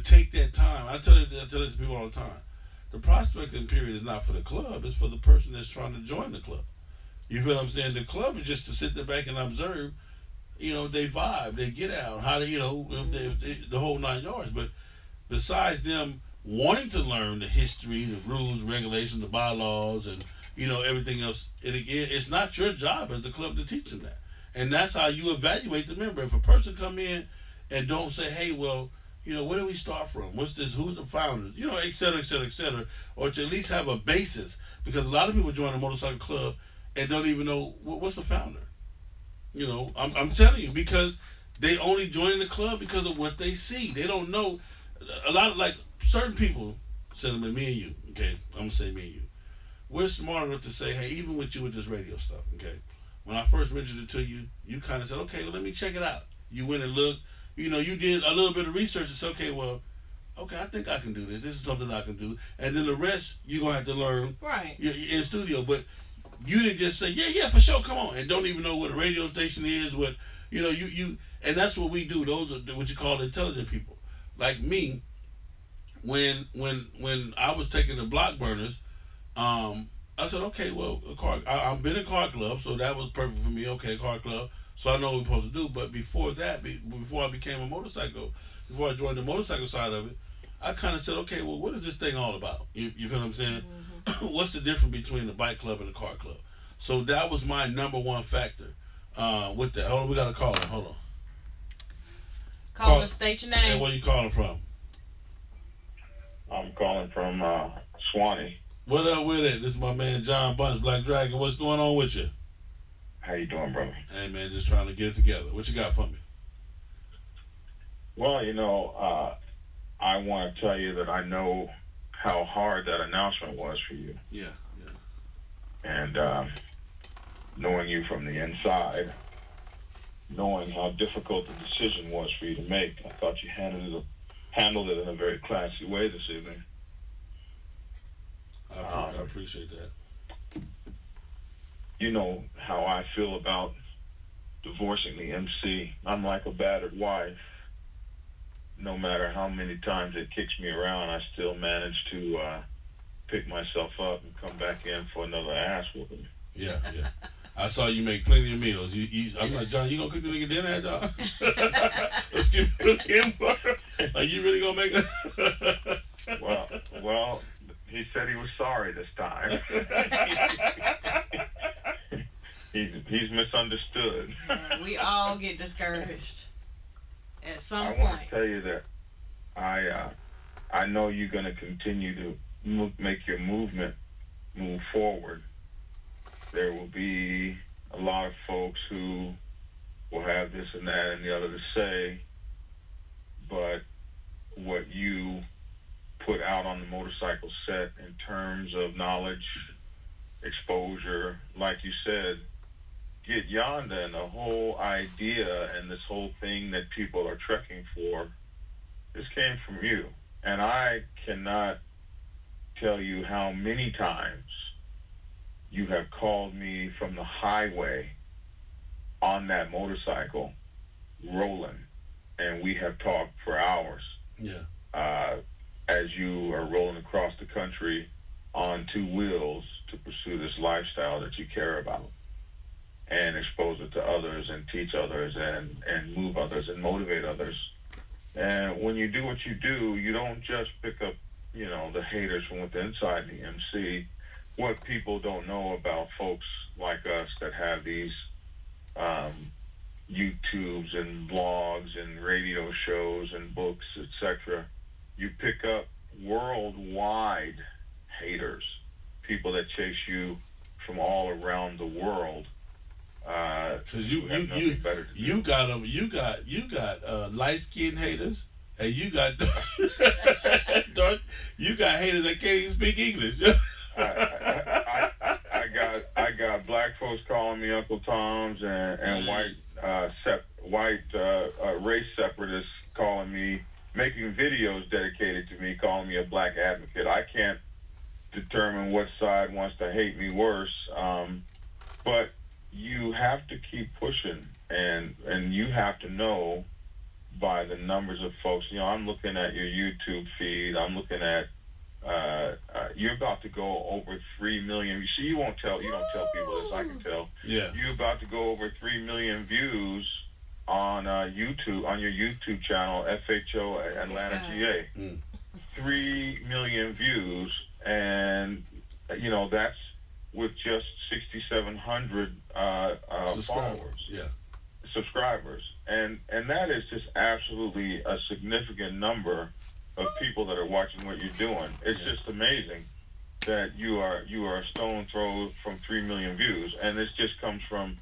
take that time. I tell this to people all the time. The prospecting period is not for the club. It's for the person that's trying to join the club. You feel what I'm saying? The club is just to sit there back and observe. They vibe, they get out, how to, the whole 9 yards. But besides them wanting to learn the history, the rules, regulations, the bylaws, and, everything else, it's not your job as a club to teach them that. And that's how you evaluate the member. If a person come in and don't say, hey, well, you know, where do we start from? What's this? Who's the founder? You know, et cetera, et cetera, et cetera. Or to at least have a basis, because a lot of people join a motorcycle club and don't even know what's the founder. You know, I'm telling you, because they only join the club because of what they see. They don't know. A lot of, like, certain people, Cinnamon, me and you, okay, I'm going to say me and you, we're smart enough to say, hey, even with you with this radio stuff, okay, when I first mentioned it to you, you kind of said, okay, well, let me check it out. You went and looked, you know, you did a little bit of research and said, okay, well, okay, I think I can do this. This is something I can do. And then the rest, you're going to have to learn in studio. But you didn't just say, yeah, for sure, come on, and don't even know what a radio station is, what, you know, you and that's what we do. Those are what you call intelligent people. Like me, when I was taking the block burners, I said, okay, well, I've been in car club, so that was perfect for me. Okay, car club, so I know what we're supposed to do. But before that, before I became before I joined the motorcycle side of it, I kind of said, okay, well, what is this thing all about? You feel what I'm saying? Mm-hmm. What's the difference between the bike club and the car club? So that was my number one factor with that. Hold on, we got a caller. Hold on. Caller, state your name. And where you calling from? I'm calling from Swanee. What up with it? This is my man John Bunch, Black Dragon. What's going on with you? How you doing, brother? Hey, man, just trying to get it together. What you got for me? Well, you know, I want to tell you that I know how hard that announcement was for you. Yeah. And knowing you from the inside, knowing how difficult the decision was for you to make, I thought you handled it in a very classy way this evening. I appreciate that. You know how I feel about divorcing the MC. I'm like a battered wife. No matter how many times it kicks me around, I still manage to pick myself up and come back in for another ass whooping. Yeah. I saw you make plenty of meals. I'm like, John, you gonna cook the nigga dinner, John? Let's get him. Like, you really gonna make it? Well, he said he was sorry this time. He's misunderstood. We all get discouraged at some point. I want to tell you that I know you're going to continue to make your movement move forward. There will be a lot of folks who will have this and that and the other to say, but what you put out on the motorcycle set in terms of knowledge, exposure, like you said, Get Yonder and the whole idea and this whole thing that people are trekking for, this came from you. And I cannot tell you how many times you have called me from the highway on that motorcycle, rolling, and we have talked for hours. Yeah. As you are rolling across the country on two wheels to pursue this lifestyle that you care about and expose it to others and teach others and move others and motivate others. And when you do what you do, you don't just pick up, the haters from within inside the MC. What people don't know about folks like us that have these YouTubes and blogs and radio shows and books, etc., you pick up worldwide haters, people that chase you from all around the world. Because you got them, you got light-skinned haters, and you got dark, you got haters that can't even speak English. I got black folks calling me Uncle Toms and white race separatists calling me, making videos dedicated to me, calling me a black advocate. I can't determine what side wants to hate me worse, but you have to keep pushing, and you have to know by the numbers of folks. I'm looking at your YouTube feed. I'm looking at you're about to go over 3 million. See, you don't tell people this. I can tell. Yeah. You're about to go over 3 million views on YouTube, on your YouTube channel, FHO Atlanta, GA. 3 million views, and that's with just 6,700 followers. Yeah. subscribers, and that is just absolutely a significant number of people that are watching what you're doing. It's just amazing that you are a stone throw from 3 million views, and this just comes from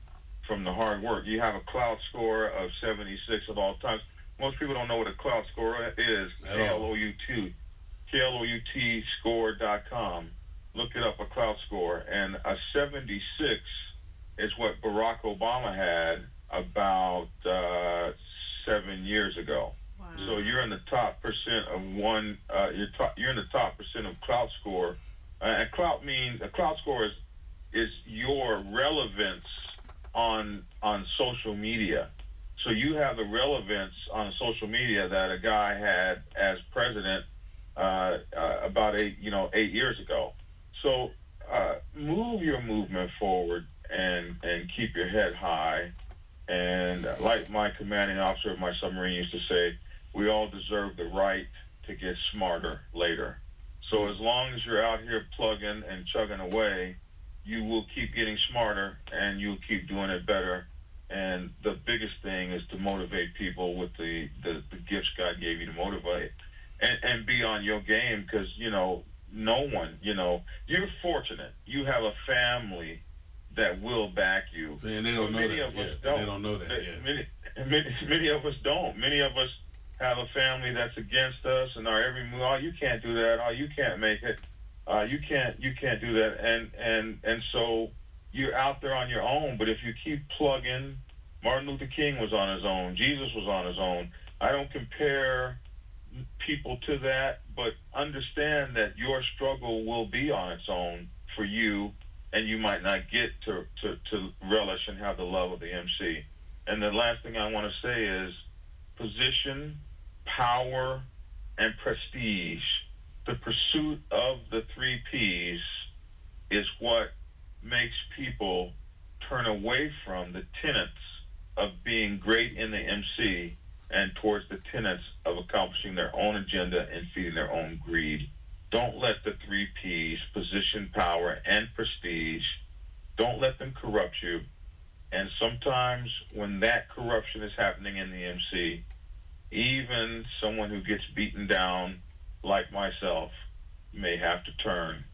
the hard work. You have a cloud score of 76 at all times. Most people don't know what a cloud score is. KLOUT score.com. Look it up, a cloud score, and a 76 is what Barack Obama had about 7 years ago. Wow. So you're in the top percent of one. You're in the top percent of cloud score. And clout means a cloud score is your relevance on social media. So you have the relevance on social media that a guy had as president about 8 years ago. So move your movement forward and keep your head high. And like my commanding officer of my submarine used to say, we all deserve the right to get smarter later. So as long as you're out here plugging and chugging away, you will keep getting smarter and you'll keep doing it better. And the biggest thing is to motivate people with the gifts God gave you to motivate, and be on your game, because, no one, you're fortunate. You have a family that will back you. And they don't know that. They don't know that. Many of us don't. Many of us have a family that's against us and our every move. Oh, you can't do that. Oh, you can't make it. You can't do that. And so you're out there on your own. But if you keep plugging, Martin Luther King was on his own. Jesus was on his own. I don't compare people to that, but understand that your struggle will be on its own for you, and you might not get to relish and have the love of the MC. And the last thing I want to say is position, power, and prestige. The pursuit of the 3 Ps is what makes people turn away from the tenets of being great in the MC and towards the tenets of accomplishing their own agenda and feeding their own greed. Don't let the 3 Ps, position, power, and prestige, don't let them corrupt you. And sometimes when that corruption is happening in the MC, even someone who gets beaten down like myself may have to turn.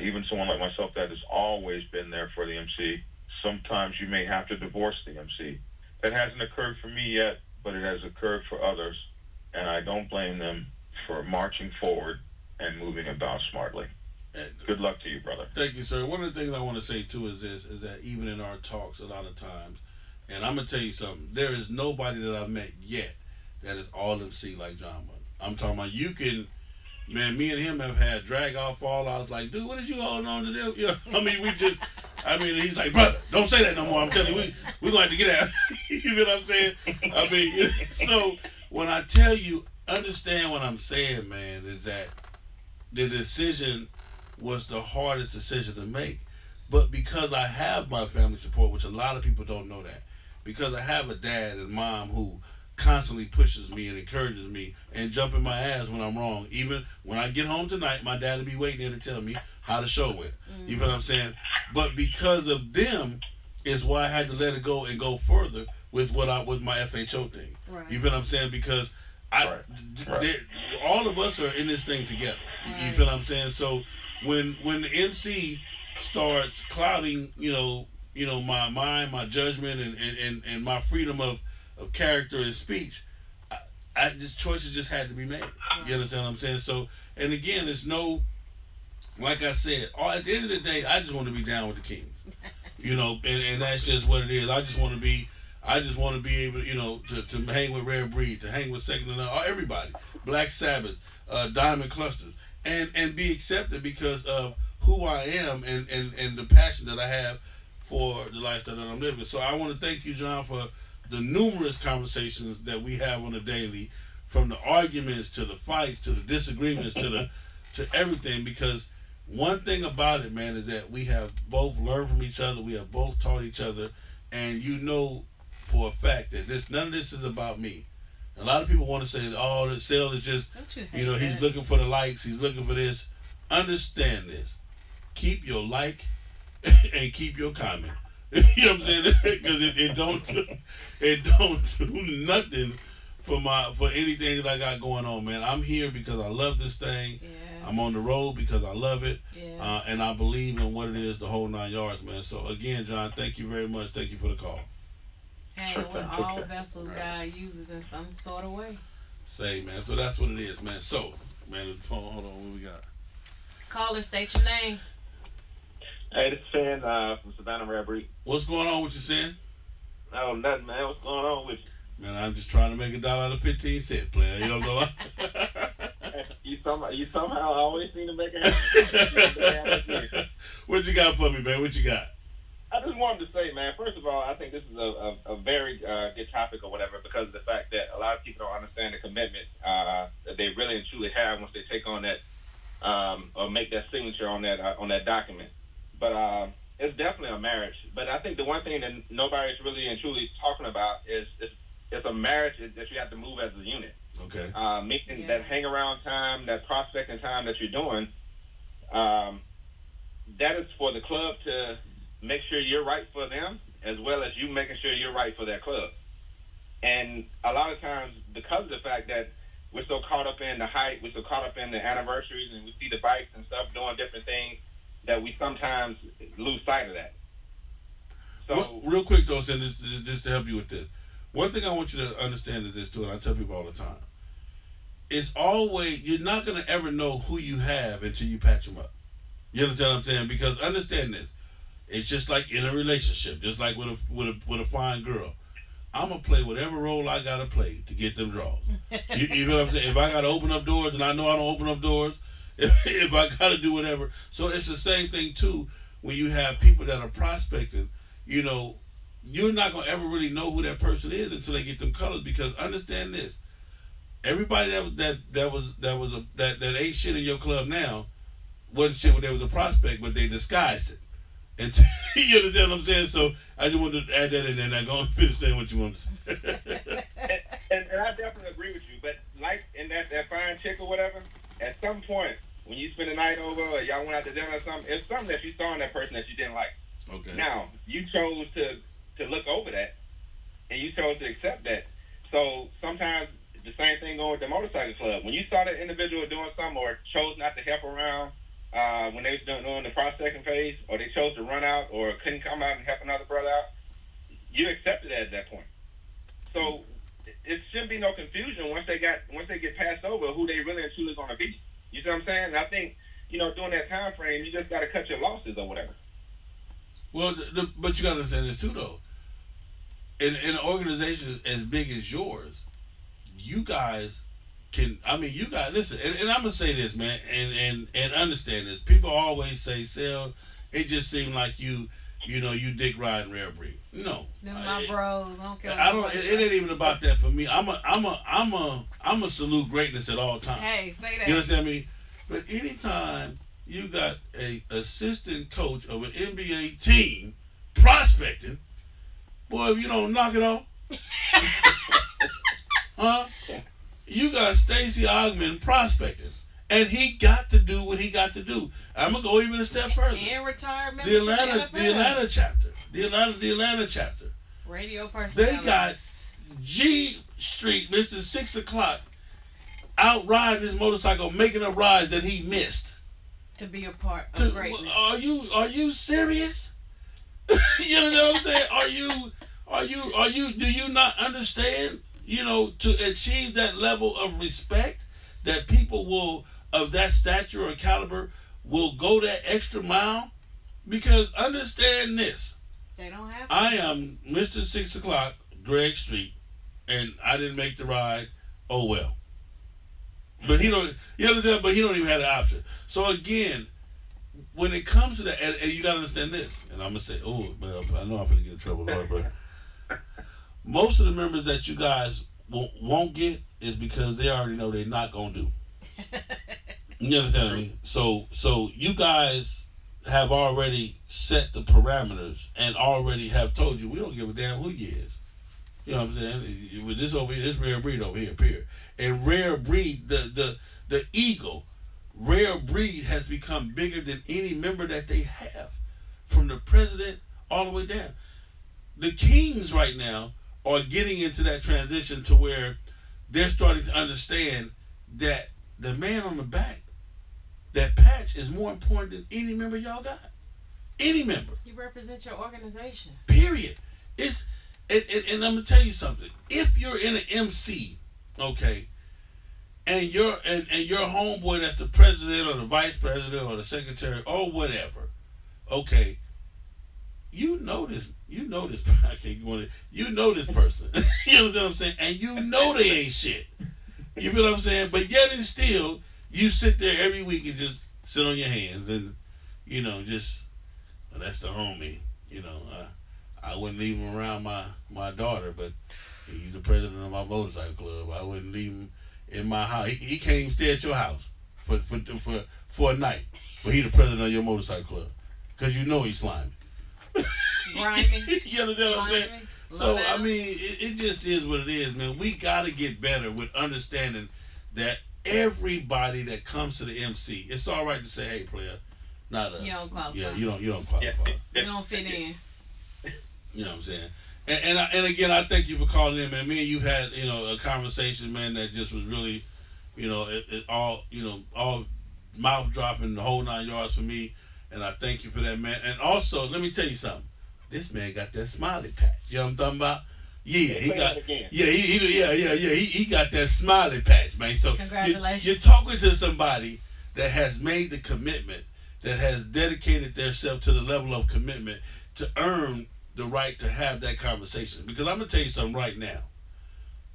Even someone like myself that has always been there for the MC, sometimes you may have to divorce the MC. That hasn't occurred for me yet, but it has occurred for others, and I don't blame them for marching forward and moving about smartly. Good luck to you, brother. Thank you, sir. One of the things I want to say, too, is that even in our talks a lot of times, and I'm going to tell you something, there is nobody that I've met yet that is all MC like John Money. I'm talking about me and him have had drag-out fallouts like, dude, what did you holding on to them? He's like, brother, don't say that no more. I'm telling you, we're going to have to get out. You know what I'm saying? So when I tell you, understand what I'm saying, man, is that the decision was the hardest decision to make. But because I have my family support, which a lot of people don't know that, because I have a dad and mom who constantly pushes me and encourages me and jump in my ass when I'm wrong. Even when I get home tonight, my dad will be waiting there to tell me how the show went. You know what I'm saying? But because of them is why I had to let it go and go further with my FHO thing. Right. You feel what I'm saying? Because all of us are in this thing together. Right. You feel what I'm saying? So when the MC starts clouding, my mind, my judgment, and my freedom of character and speech, choices just had to be made. You understand what I'm saying? So, and again, it's like I said, at the end of the day, I just want to be down with the Kings. And that's just what it is. I just want to be able, to hang with Rare Breed, to hang with Second to None, everybody, Black Sabbath, Diamond Clusters, and be accepted because of who I am and the passion that I have for the lifestyle that I'm living. So I want to thank you, John, for the numerous conversations that we have on a daily, from the arguments to the fights to the disagreements to everything, because one thing about it, man, is that we have both learned from each other, we have both taught each other, and for a fact that none of this is about me. A lot of people want to say that the sale is just, he's looking for the likes, he's looking for this. Understand this. Keep your like and keep your comment. You know what I'm saying? Because it don't do nothing for anything that I got going on, man. I'm here because I love this thing. Yeah. I'm on the road because I love it. Yeah. And I believe in what it is, the whole 9 yards, man. So again, John, thank you very much. Thank you for the call. Hey, when all vessels God uses in some sort of way. Say, man. So that's what it is, man. So, man, the phone. Hold on, what we got? Caller, state your name. Hey, this is Finn from Savannah Rare Breed. What's going on with you, Sin? Oh, nothing, man. What's going on with you? Man, I'm just trying to make $1 out of 15 cents, player. You know You somehow always seem to make it happen. What you got for me, man? What you got? I just wanted to say, man, first of all, I think this is a very good topic or whatever because of the fact that a lot of people don't understand the commitment that they really and truly have once they take on that or make that signature on that document. But it's definitely a marriage. But I think the one thing that nobody's really and truly talking about is it's a marriage that you have to move as a unit. Okay. Making that hang around time, that prospecting time that you're doing, that is for the club to make sure you're right for them as well as you making sure you're right for that club. And a lot of times, because of the fact that we're so caught up in the hype, we're so caught up in the anniversaries, and we see the bikes and stuff doing different things, that we sometimes lose sight of that. So, well, real quick though, Sin, just to help you with this, one thing I want you to understand is this too, and I tell people all the time: it's always, you're not gonna ever know who you have until you patch them up. You understand what I'm saying? Because understand this, it's just like in a relationship, just like with a fine girl. I'm gonna play whatever role I gotta play to get them draws. You know what I'm saying? If I gotta open up doors, and I know I don't open up doors. If I gotta do whatever, so it's the same thing too. When you have people that are prospecting, you know, you're not gonna ever really know who that person is until they get them colors. Because understand this: everybody that ain't shit in your club now wasn't shit when they was a prospect, but they disguised it. And you understand what I'm saying? So I just wanted to add that in there. Now go and finish saying what you want to say. and I definitely agree with you. But like in that fine chick or whatever. At some point, when you spend the night over or y'all went out to dinner or something, it's something that you saw in that person that you didn't like. Okay. Now, you chose to look over that, and you chose to accept that. So sometimes the same thing going with the motorcycle club. When you saw that individual doing something or chose not to help around when they was doing the prospecting phase, or they chose to run out or couldn't come out and help another brother out, you accepted that at that point. So it shouldn't be no confusion once they get passed over who they really and truly going to be. You see what I'm saying? And I think, during that time frame, you just got to cut your losses or whatever. Well, but you got to understand this too, though. In an organization as big as yours, you guys can. I mean, you guys listen. And I'm gonna say this, man, and understand this. People always say, "Sell." It just seemed like you dick riding Rare Breed. No, them my bros. I don't care. It ain't even about that for me. I'm a salute greatness at all times. Hey, say that. You understand me? But anytime you got a assistant coach of an NBA team prospecting, boy, if you don't knock it off, huh? You got Stacey Ogman prospecting. And he got to do what he got to do. I'm gonna go even a step further. In retirement. The Atlanta chapter. The Atlanta chapter. Radio personality. They got G Street, Mr. 6 o'clock, out riding his motorcycle, making up rides that he missed. To be a part of greatness. Are you serious? You know what I'm saying? Do you not understand? To achieve that level of respect, that people will, of that stature or caliber, will go that extra mile. Because understand this. They don't have to. I am Mr. 6 o'clock, Greg Street, and I didn't make the ride. Oh well. But he don't. You understand? But he don't even have the option. So again, when it comes to that, and you gotta understand this. And I'm gonna say, oh, man, I know I'm gonna get in trouble, Lord, but most of the members that you guys won't get is because they already know they're not gonna do. You understand me? So you guys have already set the parameters and already have told you we don't give a damn who you is. You know what I'm saying? With this over here, this Rare Breed over here, period. And Rare Breed, the ego, Rare Breed has become bigger than any member that they have, from the president all the way down. The Kings right now are getting into that transition to where they're starting to understand that the man on the back, that patch, is more important than any member y'all got. Any member. You represent your organization. Period. It's and I'm gonna tell you something. If you're in an MC, okay, and your homeboy that's the president or the vice president or the secretary or whatever, okay, you know this I can't go on it. You know this person. You know what I'm saying? And you know they ain't shit. You feel what I'm saying? But yet and still, you sit there every week and just sit on your hands and, you know, just, well, that's the homie. You know, I wouldn't leave him around my daughter, but he's the president of my motorcycle club. I wouldn't leave him in my house. He can't even stay at your house for a night, but he's the president of your motorcycle club because you know he's slimy. Grimy. You understand what I'm saying? So, I mean, it just is what it is, man. We got to get better with understanding that everybody that comes to the MC, it's all right to say, hey, player, not us. You don't qualify. Yeah, you don't qualify. You don't fit in. You know what I'm saying? And again, I thank you for calling in, man. Me and you had, you know, a conversation, man, that just was really, you know, it all, you know, all mouth dropping, the whole 9 yards for me. And I thank you for that, man. And also, let me tell you something. This man got that smiley patch. You know what I'm talking about? Yeah, he got. He got that smiley patch, man. So congratulations. You're talking to somebody that has made the commitment, that has dedicated themselves to the level of commitment to earn the right to have that conversation. Because I'm gonna tell you something right now.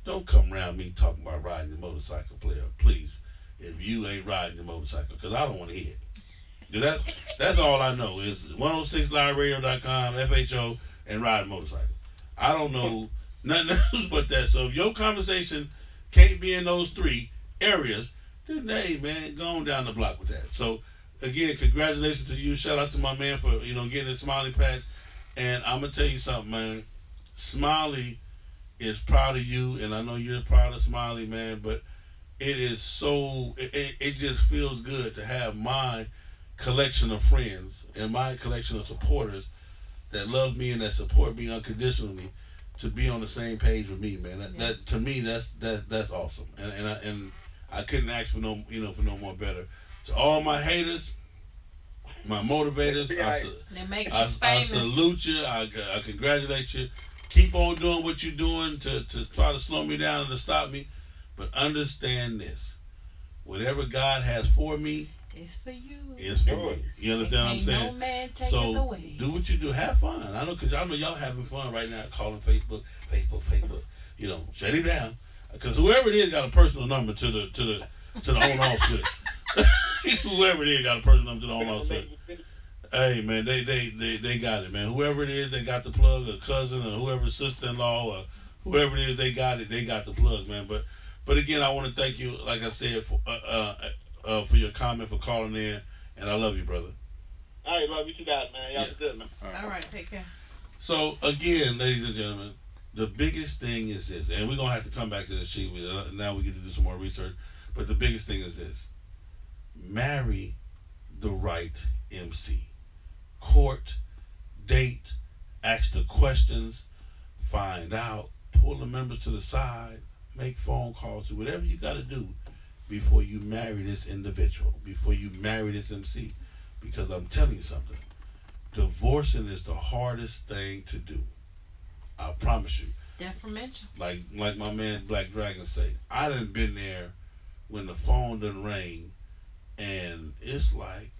Don't come around me talking about riding the motorcycle, player. Please, if you ain't riding the motorcycle, because I don't want to hear it. That's all I know is 106liveradio.com, FHO, and ride a motorcycle. I don't know nothing else but that. So if your conversation can't be in those three areas, then hey man, go on down the block with that. So again, congratulations to you. Shout out to my man for, you know, getting a smiley patch. And I'm gonna tell you something, man. Smiley is proud of you, and I know you're proud of Smiley, man. But it is so it just feels good to have my collection of friends and my collection of supporters that love me and that support me unconditionally to be on the same page with me, man. That to me, that's awesome, and I couldn't ask for no, you know, for no more better. To all my haters, my motivators, I salute you. I congratulate you. Keep on doing what you're doing to try to slow me down and to stop me, but understand this: whatever God has for me, it's for you. It's for me. You understand what I'm saying? No man take so it away. Do what you do. Have fun. I know, because I know y'all having fun right now, calling Facebook. You know, shut him down, because whoever it is got a personal number to the on-off switch. Whoever it is got a personal number to the on-off switch. Hey man, they got it, man. Whoever it is, they got the plug. A cousin or whoever's sister-in-law or whoever it is, they got it. They got the plug, man. But again, I want to thank you, like I said, for your comment, for calling in, and I love you, brother. All right, love you too, guys, man. Y'all be good, man. All right, take care. So again, ladies and gentlemen, the biggest thing is this, and we're gonna have to come back to this sheet. Now we get to do some more research, but the biggest thing is this: marry the right MC. Court, date, ask the questions, find out, pull the members to the side, make phone calls, do whatever you got to do before you marry this individual, before you marry this MC. Because I'm telling you something, divorcing is the hardest thing to do. I promise you. Detrimental. Like my man Black Dragon say, I done been there when the phone done ring, and it's like,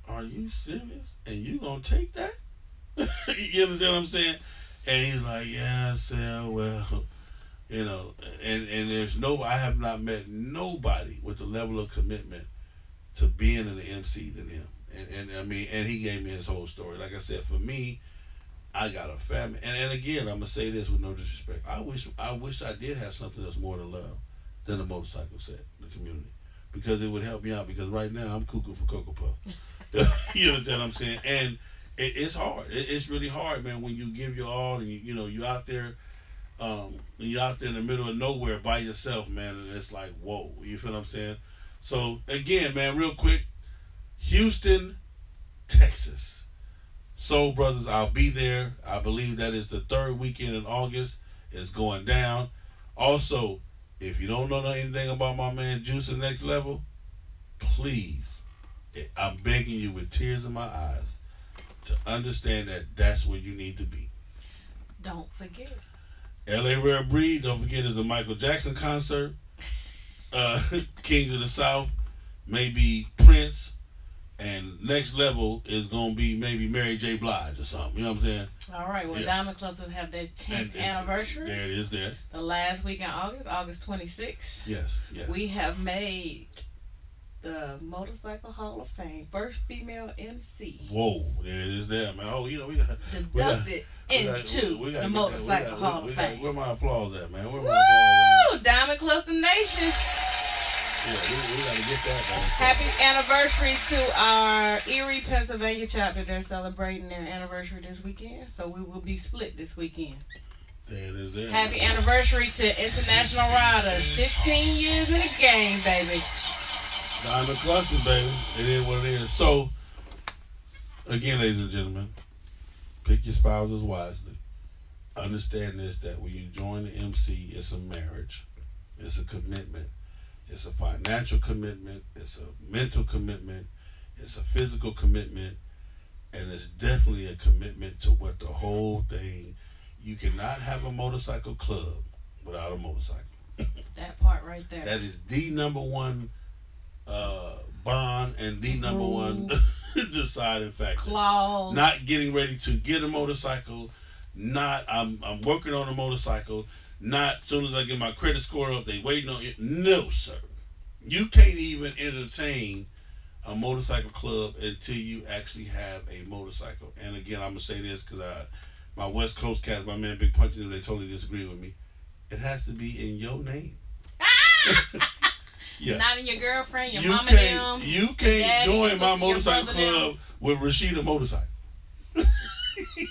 are you serious? And you gonna take that? You understand what I'm saying? And he's like, yeah, I said, well, you know, and there's I have not met nobody with the level of commitment to being an MC than him. And I mean, and he gave me his whole story. Like I said, for me, I got a family. And again, I'm gonna say this with no disrespect. I wish I did have something that's more than love than a motorcycle set in the community. Because it would help me out, because right now I'm cuckoo for Cocoa Puff. You understand what I'm saying? And it's hard. It's really hard, man, when you give your all and you're out there, you're out there in the middle of nowhere by yourself, man, and it's like, whoa, you feel what I'm saying? So again, man, real quick, Houston, Texas, Soul Brothers, I'll be there. I believe that is the third weekend in August. It's going down. Also, if you don't know anything about my man Juice the Next Level, please, I'm begging you with tears in my eyes to understand that that's where you need to be. Don't forget. LA Rare Breed, don't forget, is a Michael Jackson concert. Kings of the South, maybe Prince. And Next Level is going to be maybe Mary J. Blige or something. You know what I'm saying? All right. Well, Diamond Clusters have their 10th anniversary. There it is there. The last week in August 26th. Yes. We have made the Motorcycle Hall of Fame first female MC. Whoa. There it is there, man. Oh, you know, we got... Deducted into the Motorcycle Hall of Fame. Where my applause at, man? Where my applause at? Diamond Cluster Nation. Yeah, we got to get that, man. Happy anniversary to our Erie, Pennsylvania chapter. They're celebrating their anniversary this weekend, so we will be split this weekend. There it is there. Happy anniversary to International Riders. 15 years in the game, baby. Diamond Clusters, baby. It is what it is. So, again, ladies and gentlemen, pick your spouses wisely. Understand this, that when you join the MC, it's a marriage. It's a commitment. It's a financial commitment. It's a mental commitment. It's a physical commitment. And it's definitely a commitment to what the whole thing. You cannot have a motorcycle club without a motorcycle. That part right there. That is the number one bond and the number one deciding factor. Clause. Not getting ready to get a motorcycle. Not I'm working on a motorcycle. Not as soon as I get my credit score up, they waiting on it. No, sir. You can't even entertain a motorcycle club until you actually have a motorcycle. And again, I'm going to say this because my West Coast cats, my man Big Punch, they totally disagree with me. It has to be in your name. Yeah. Not in your girlfriend, your mama them. You can't join my motorcycle club with Rashida Motorcycle.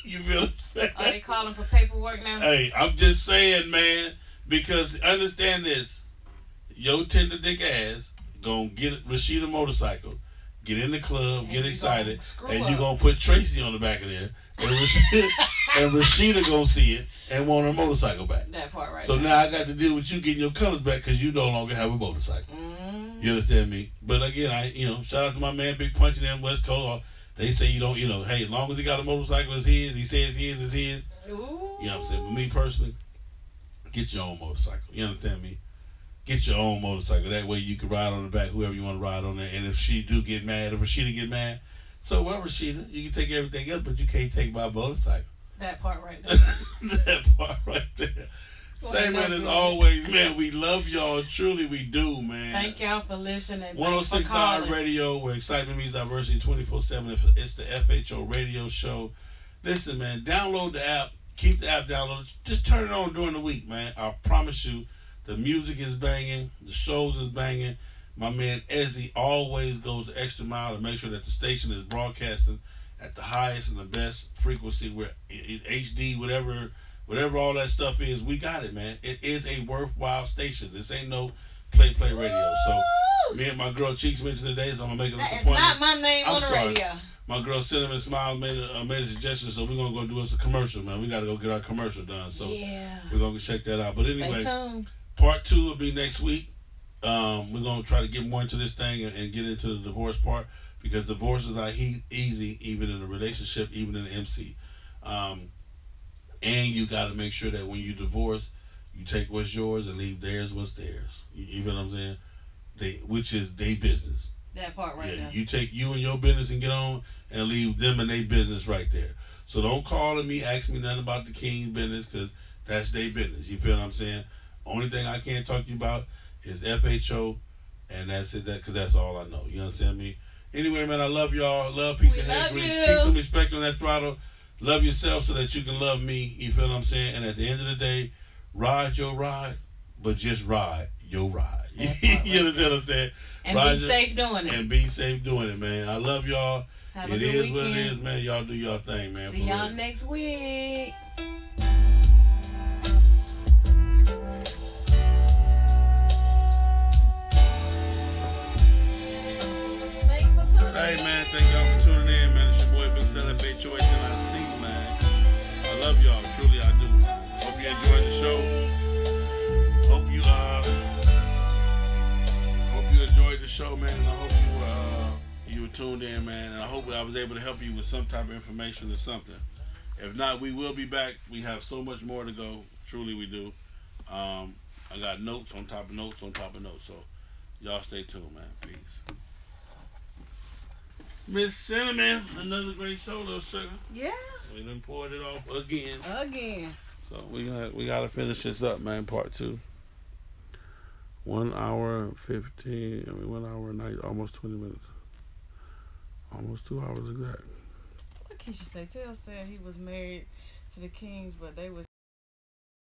You feel what I'm saying? Are they calling for paperwork now? Hey, I'm just saying, man, because understand this. Your tender dick ass gonna get Rashida Motorcycle, get in the club, and get excited, and you gonna put Tracy on the back of there, and Rashida gonna see it and want her motorcycle back. That part right. So now I got to deal with you getting your colors back because you no longer have a motorcycle. You understand me? But again, shout out to my man Big Punch and them West Coast. They say you don't, hey, as long as he got a motorcycle, it's his. He says his is his. Ooh. You know what I'm saying? But me personally, get your own motorcycle. You understand me? Get your own motorcycle. That way you can ride on the back, whoever you want to ride on there. And if she do get mad, if Rashida get mad, so well, Rashida, you can take everything else, but you can't take my motorcycle. That part right there. That part right there. Same man as always, man. We love y'all. Truly, we do, man. Thank y'all for listening. 106 Live Radio, where excitement meets diversity 24/7. It's the FHO Radio Show. Listen, man, download the app. Keep the app downloaded. Just turn it on during the week, man. I promise you, the music is banging. The shows is banging. My man Ezzy always goes the extra mile to make sure that the station is broadcasting at the highest and the best frequency, where HD, whatever all that stuff is, we got it, man. It is a worthwhile station. This ain't no play radio. So me and my girl Cheeks mentioned today, so I'm gonna make a disappointment. That's not my name on the radio. My girl Cinnamon Smile made a suggestion, so we're gonna go do us a commercial, man. We gotta go get our commercial done. So we're gonna check that out. But anyway, part 2 will be next week. We're gonna try to get more into this thing and get into the divorce part, because divorce is not easy, even in a relationship, even in an MC. And you got to make sure that when you divorce, you take what's yours and leave theirs what's theirs. You know what I'm saying? Which is their business. That part right there. You take you and your business and get on, and leave them and their business right there. So don't call me, ask me nothing about the King's business, because that's their business. You feel what I'm saying? Only thing I can't talk to you about is FHO, and that's it. Because that's all I know. You understand me? Anyway, man, I love y'all. Love, peace, and head grease. Keep some respect on that throttle. Love yourself so that you can love me. You feel what I'm saying? And at the end of the day, ride your ride, but just ride your ride. You understand what I'm saying? And be safe doing it. And be safe doing it, man. I love y'all. Have a good weekend. What it is, man. Y'all do y'all thing, man. See y'all next week. Hey, man. Thank y'all for tuning in, man. It's your boy Big Cell, FHO show, man. And I hope you were tuned in, man. And I hope I was able to help you with some type of information or something. If not, we will be back. We have so much more to go. Truly, we do. I got notes on top of notes on top of notes. So, y'all stay tuned, man. Peace. Miss Cinnamon, another great show, little sugar. Yeah. We done poured it off again. So we gotta finish this up, man. Part 2. 1 hour 15. 1 hour a night, almost 20 minutes. Almost 2 hours exact. What can you say? Tell said he was married to the Kings, but they was